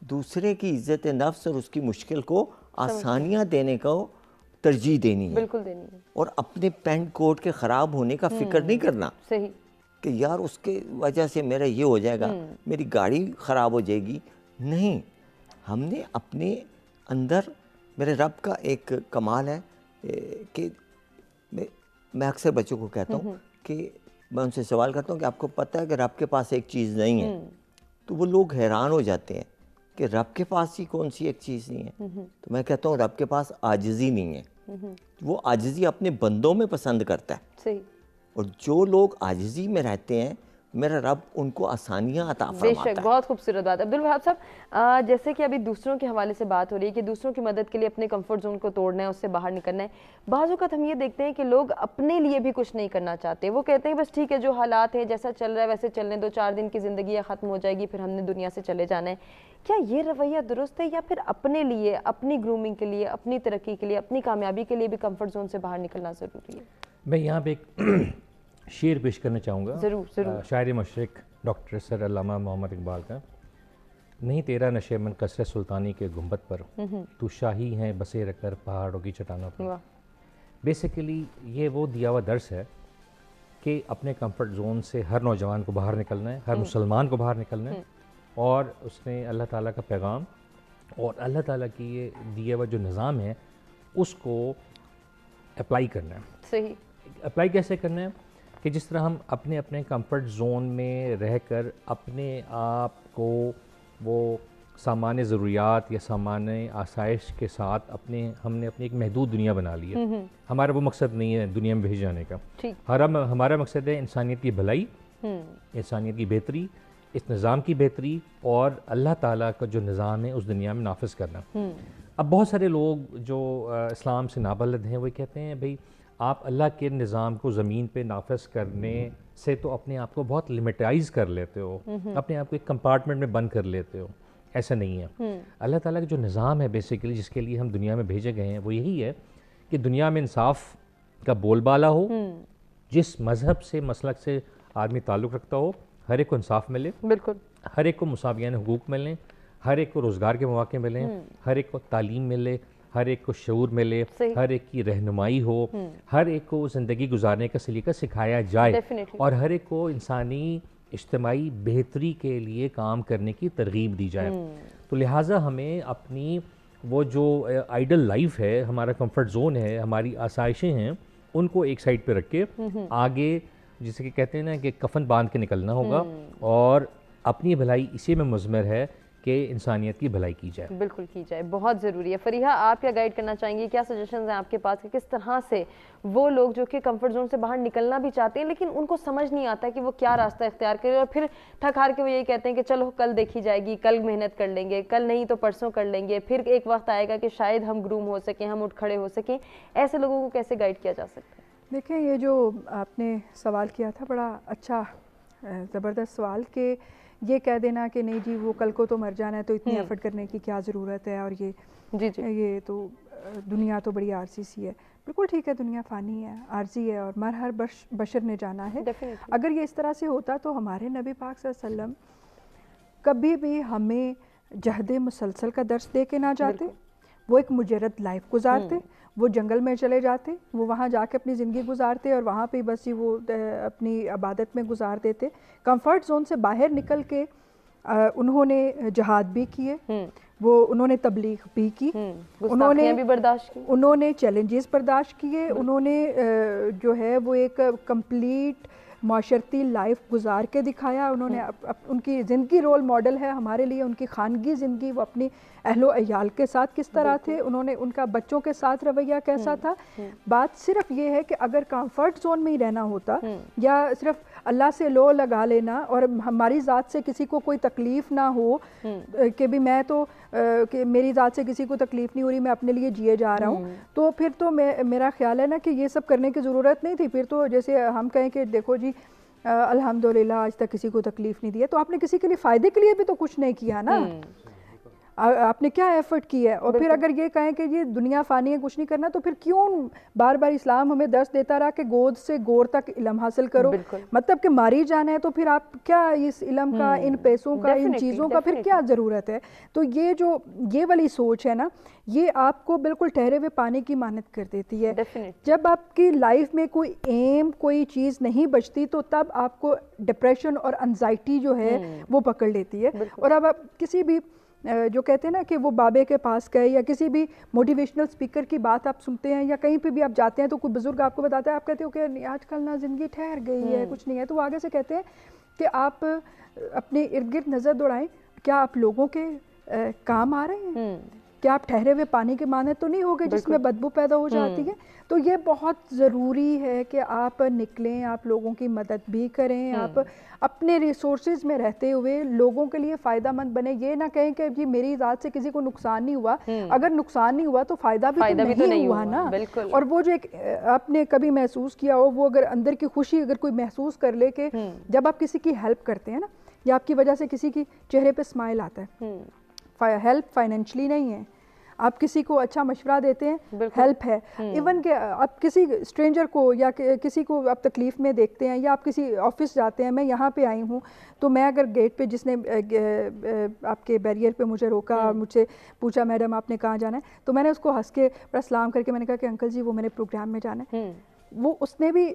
دوسرے کی عزت نفس اور اس کی مشکل کو آسانیاں دینے کو ترجیح دینی ہے, بالکل دینی ہے, اور اپنے پینٹ کوٹ کے خراب ہونے کا فکر نہیں کرنا صحیح کہ یار اس کے وجہ سے میرا یہ ہو جائے گا, میری گاڑی خراب ہو جائے گی. نہیں, ہم نے اپنے اندر, میرے رب کا ایک کمال ہے کہ میں اکثر بچوں کو کہتا ہوں کہ میں ان سے سوال کرتا ہوں کہ آپ کو پتہ ہے کہ رب کے پاس ایک چیز نہیں ہے, تو وہ لوگ حیران ہو جاتے ہیں کہ رب کے پاس ہی کون سی ایک چیز نہیں ہے. تو میں کہتا ہوں رب کے پاس عاجزی نہیں ہے, وہ عاجزی اپنے بندوں میں پسند کرتا ہے. صحیح. اور جو لوگ عاجزی میں رہتے ہیں میرا رب ان کو آسانیاں عطا فرماتا ہے. بے شک, بہت خوبصورت بات. عبدالوہاب صاحب, جیسے کہ ابھی دوسروں کے حوالے سے بات ہو رہی ہے کہ دوسروں کی مدد کے لیے اپنے کمفرٹ زون کو توڑنا ہے, اس سے باہر نکلنا ہے. بعض اوقات ہم یہ دیکھتے ہیں کہ لوگ اپنے لیے بھی کچھ نہیں کرنا چاہتے, وہ کہتے ہیں بس ٹھیک ہے جو حالات ہیں جیسا چل رہا ہے ویسے چلنے دو, 4 دن کی زندگی ہے ختم ہو جائے گی, پھر ہم نے دنیا سے چلے جانا ہے. کیا یہ رویہ درست ہے, یا پھر اپنے لیے, اپنی گرومنگ کے لیے, اپنی ترقی کے لیے, اپنی کامیابی کے لیے بھی کمفرٹ زون سے باہر نکلنا ضروری ہے؟ میں یہاں پہ ایک شعر پیش کرنا چاہوں گا, ضرور. شاعر مشرق ڈاکٹر سر علامہ محمد اقبال کا. نہیں تیرا نشے من قصر سلطانی کے گنبد پر, تو شاہی ہیں بسے رکھ کر پہاڑوں کی چٹانوں پر. بیسیکلی یہ وہ دیا ہوا درس ہے کہ اپنے کمفرٹ زون سے ہر نوجوان کو باہر نکلنا ہے, ہر مسلمان کو باہر نکلنا ہے, اور اس نے اللہ تعالیٰ کا پیغام اور اللہ تعالیٰ کی یہ دیا ہوا جو نظام ہے اس کو اپلائی کرنا ہے. صحیح. اپلائی کیسے کرنا ہے کہ جس طرح ہم اپنے اپنے کمفرٹ زون میں رہ کر اپنے آپ کو وہ سامان ضروریات یا سامان آسائش کے ساتھ ہم نے اپنی ایک محدود دنیا بنا لی ہے. ہمارا وہ مقصد نہیں ہے دنیا میں بھیج جانے کا. ہمارا مقصد ہے انسانیت کی بھلائی, انسانیت کی بہتری, اس نظام کی بہتری, اور اللہ تعالیٰ کا جو نظام ہے اس دنیا میں نافذ کرنا. اب بہت سارے لوگ جو اسلام سے نابلد ہیں وہ کہتے ہیں بھئی آپ اللہ کے نظام کو زمین پہ نافذ کرنے سے تو اپنے آپ کو بہت لمیٹائز کر لیتے ہو, اپنے آپ کو ایک کمپارٹمنٹ میں بند کر لیتے ہو. ایسا نہیں ہے. اللہ تعالیٰ کا جو نظام ہے بیسیکلی جس کے لیے ہم دنیا میں بھیجے گئے ہیں وہ یہی ہے کہ دنیا میں انصاف کا بول بالا ہو, جس مذہب سے مسلک سے آدمی تعلق رکھتا ہو ہر ایک کو انصاف ملے, بالکل, ہر ایک کو مساویان حقوق ملیں, ہر ایک کو روزگار کے مواقع ملیں, ہر ایک کو تعلیم ملے, ہر ایک کو شعور ملے, ہر ایک کی رہنمائی ہو, ہر ایک کو زندگی گزارنے کا سلیقہ سکھایا جائے, اور ہر ایک کو انسانی اجتماعی بہتری کے لیے کام کرنے کی ترغیب دی جائے. تو لہٰذا ہمیں اپنی وہ جو آئیڈل لائف ہے, ہمارا کمفرٹ زون ہے, ہماری آسائشیں ہیں, ان کو ایک سائڈ پہ رکھ کے آگے جسے کہ کہتے ہیں نا کہ کفن باندھ کے نکلنا ہوگا, اور اپنی بھلائی اسی میں مضمر ہے کہ انسانیت کی بھلائی کی جائے. بالکل کی جائے, بہت ضروری ہے. فریحہ, آپ کیا گائیڈ کرنا چاہیں گی, کیا سجیشنز ہیں آپ کے پاس کہ کس طرح سے وہ لوگ جو کہ کمفرٹ زون سے باہر نکلنا بھی چاہتے ہیں لیکن ان کو سمجھ نہیں آتا کہ وہ کیا راستہ اختیار کرے, اور پھر تھک ہار کے وہ یہی کہتے ہیں کہ چلو کل دیکھی جائے گی, کل محنت کر لیں گے, کل نہیں تو پرسوں کر لیں گے, پھر ایک وقت آئے گا کہ شاید ہم گروم ہو سکیں, ہم اٹھ کھڑے ہو سکیں. ایسے لوگوں کو کیسے گائیڈ کیا جا سکتا ہے؟ دیکھیں, یہ جو آپ نے سوال کیا تھا بڑا اچھا زبردست سوال, کہ یہ کہہ دینا کہ نہیں جی وہ کل کو تو مر جانا ہے تو اتنی ایفرٹ کرنے کی کیا ضرورت ہے, اور یہ تو دنیا تو بڑی عارضی سی ہے. بالکل ٹھیک ہے, دنیا فانی ہے, عارضی ہے, اور ہر بشر نے جانا ہے. اگر یہ اس طرح سے ہوتا تو ہمارے نبی پاک صلی اللہ علیہ وسلم کبھی بھی ہمیں جہد مسلسل کا درس دے کے نہ جاتے. وہ ایک مجرد لائف گزارتے, وہ جنگل میں چلے جاتے, وہ وہاں جا کے اپنی زندگی گزارتے, اور وہاں پہ بس ہی وہ اپنی عبادت میں گزار دیتے. کمفرٹ زون سے باہر نکل کے انہوں نے جہاد بھی کیے, انہوں نے تبلیغ بھی کی, انہوں نے چیلنجز برداشت کیے, انہوں نے جو ہے وہ ایک کمپلیٹ معاشرتی لائف گزار کے دکھایا. انہوں نے ان کی زندگی رول ماڈل ہے ہمارے لیے, ان کی خانگی زندگی, وہ اپنی اہل و عیال کے ساتھ کس طرح تھے, انہوں نے ان کا بچوں کے ساتھ رویہ کیسا تھا. بات صرف یہ ہے کہ اگر کمفرٹ زون میں ہی رہنا ہوتا, یا صرف اللہ سے لو لگا لینا, اور ہماری ذات سے کسی کو کوئی تکلیف نہ ہو کہ بھی میں تو کہ میری ذات سے کسی کو تکلیف نہیں ہو رہی, میں اپنے لیے جیے جا رہا ہوں, تو پھر تو میرا خیال ہے نا کہ یہ سب کرنے کی ضرورت نہیں تھی. پھر تو جیسے ہم کہیں کہ دیکھو جی الحمدللہ آج تک کسی کو تکلیف نہیں دی ہے, تو آپ نے کسی کے لیے فائدے کے لیے بھی تو کچھ نہیں کیا نا. آپ نے کیا ایفرٹ کیا ہے. اور پھر اگر یہ کہیں کہ یہ دنیا فانی ہے, کچھ نہیں کرنا, تو پھر کیوں بار بار اسلام ہمیں درس دیتا رہا کہ گود سے گور تک علم حاصل کرو, مطلب کہ ماری جانا ہے, تو پھر آپ کیا اس علم کا, ان پیسوں کا, ان چیزوں کا پھر کیا ضرورت ہے. تو یہ والی سوچ ہے نا, یہ آپ کو بالکل ٹھہرے ہوئے پانی کی مانند کر دیتی ہے. جب آپ کی لائف میں کوئی ایم, کوئی چیز نہیں بچتی, تو تب آپ کو ڈپریشن اور انزائٹی جو ہے وہ پکڑ لیتی ہے. اور اب آپ کسی بھی جو کہتے ہیں نا کہ وہ بابے کے پاس گئے, یا کسی بھی موٹیویشنل اسپیکر کی بات آپ سنتے ہیں, یا کہیں پہ بھی آپ جاتے ہیں تو کوئی بزرگ آپ کو بتاتا ہے, آپ کہتے ہو کہ آج کل نا زندگی ٹھہر گئی ہے, کچھ نہیں ہے, تو وہ آگے سے کہتے ہیں کہ آپ اپنے ارد گرد نظر دوڑائیں, کیا آپ لوگوں کے کام آ رہے ہیں, کیا آپ ٹھہرے ہوئے پانی کے مانند تو نہیں ہوگے جس میں بدبو پیدا ہو جاتی ہے. تو یہ بہت ضروری ہے کہ آپ نکلیں, آپ لوگوں کی مدد بھی کریں, آپ اپنے ریسورسز میں رہتے ہوئے لوگوں کے لیے فائدہ مند بنے. یہ نہ کہیں کہ جی میری ذات سے کسی کو نقصان نہیں ہوا, اگر نقصان نہیں ہوا تو فائدہ بھی تو نہیں ہوا نا. اور وہ جو ایک آپ نے کبھی محسوس کیا ہو, وہ اگر اندر کی خوشی اگر کوئی محسوس کر لے کہ جب آپ کسی کی ہیلپ کرتے ہیں نا, یا آپ کی وجہ سے کسی کی چہرے پہ اسمائل آتا ہے, ہیلپ فائنینشلی نہیں ہے, آپ کسی کو اچھا مشورہ دیتے ہیں, ہیلپ ہے. ایون کہ آپ کسی اسٹرینجر کو یا کسی کو آپ تکلیف میں دیکھتے ہیں, یا آپ کسی آفس جاتے ہیں, میں یہاں پہ آئی ہوں, تو میں اگر گیٹ پہ جس نے آپ کے بیریئر پہ مجھے روکا, مجھ سے پوچھا میڈم آپ نے کہاں جانا ہے, تو میں نے اس کو ہنس کے بڑا سلام کر کے میں نے کہا کہ انکل جی وہ میرے پروگرام میں جانا ہے. وہ اس نے بھی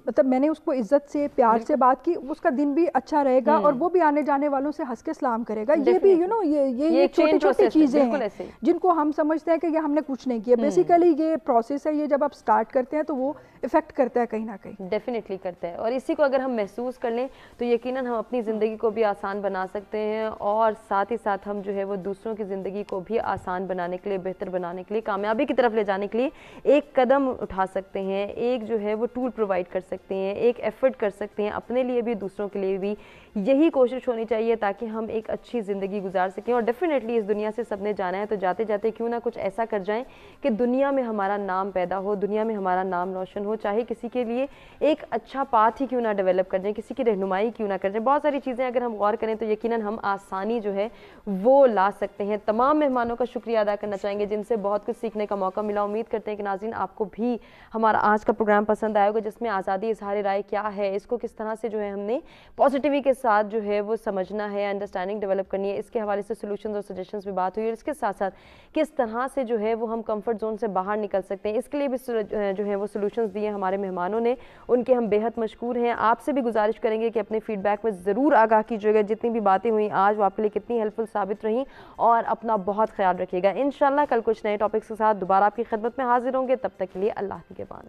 مطلب میں نے اس کو عزت سے پیار سے بات کی, اس کا دن بھی اچھا رہے گا, اور وہ بھی آنے جانے والوں سے ہنس کے سلام کرے گا. یہ بھی یہ چھوٹی چھوٹی چیزیں ہیں جن کو ہم سمجھتے ہیں کہ یہ ہم نے کچھ نہیں کیا. بیسیکلی یہ پروسیس ہے, یہ جب آپ سٹارٹ کرتے ہیں تو وہ افیکٹ کرتا ہے کہیں نہ کہیں. ڈیفینیٹلی کرتا ہے, اور اسی کو اگر ہم محسوس کر لیں تو یقیناً ہم اپنی زندگی کو بھی آسان بنا سکتے ہیں, اور ساتھ ہی ساتھ ہم جو ہے وہ دوسروں کی زندگی کو بھی آسان بنانے کے لیے, بہتر بنانے کے لیے, کامیابی کی طرف لے جانے کے لیے ایک قدم اٹھا سکتے ہیں, ایک جو ہے وہ ٹول پرووائڈ کر سکتے ہیں, ایک ایفرٹ کر سکتے ہیں, اپنے لیے بھی دوسروں کے لیے بھی. یہی کوشش ہونی چاہیے تاکہ ہم ایک اچھی زندگی گزار سکیں. اور ڈیفینیٹلی اس دنیا سے سب نے جانا ہے, تو جاتے جاتے کیوں نہ کچھ ایسا کر جائیں کہ دنیا میں ہمارا نام پیدا ہو, دنیا میں ہمارا نام روشن ہو, چاہے کسی کے لیے ایک اچھا پاتھ ہی کیوں نہ ڈیولپ کر جائیں, کسی کی رہنمائی کیوں نہ کر جائیں. بہت ساری چیزیں اگر ہم غور کریں تو یقیناً ہم آسانی جو ہے وہ لا سکتے ہیں. تمام مہمانوں کا شکریہ ادا کرنا چاہیں گے جن سے بہت کچھ سیکھنے کا موقع ملا. امید کرتے ہیں کہ ناظرین آپ کو بھی ہمارا آج کا پروگرام پسند آئے گا, جس میں آزادی اظہار رائے کیا ہے, اس کو کس طرح سے جو ہے ہم نے پازیٹیوی کے ساتھ جو ہے وہ سمجھنا ہے, انڈرسٹینڈنگ ڈیولپ کرنی ہے, اس کے حوالے سے سولوشنز اور سجیشنز بھی بات ہوئی, اور اس کے ساتھ ساتھ کس طرح سے جو ہے وہ ہم کمفرٹ زون سے باہر نکل سکتے ہیں, اس کے لیے بھی جو ہے وہ سولوشنز دیے ہمارے مہمانوں نے, ان کے ہم بیحد مشکور ہیں. آپ سے بھی گزارش کریں گے کہ اپنے فیڈ بیک میں ضرور آگاہ کیجیے گا, جتنی بھی باتیں ہوئیں آج وہ آپ کے لیے کتنی ہیلپ فل ثابت رہیں, اور اپنا بہت خیال رکھیے گا. انشاءاللہ کل کچھ نئے ٹاپکس کے ساتھ دوبارہ آپ کی خدمت میں حاضر ہوں گے. تب تک کے لیے اللہ کے پاس.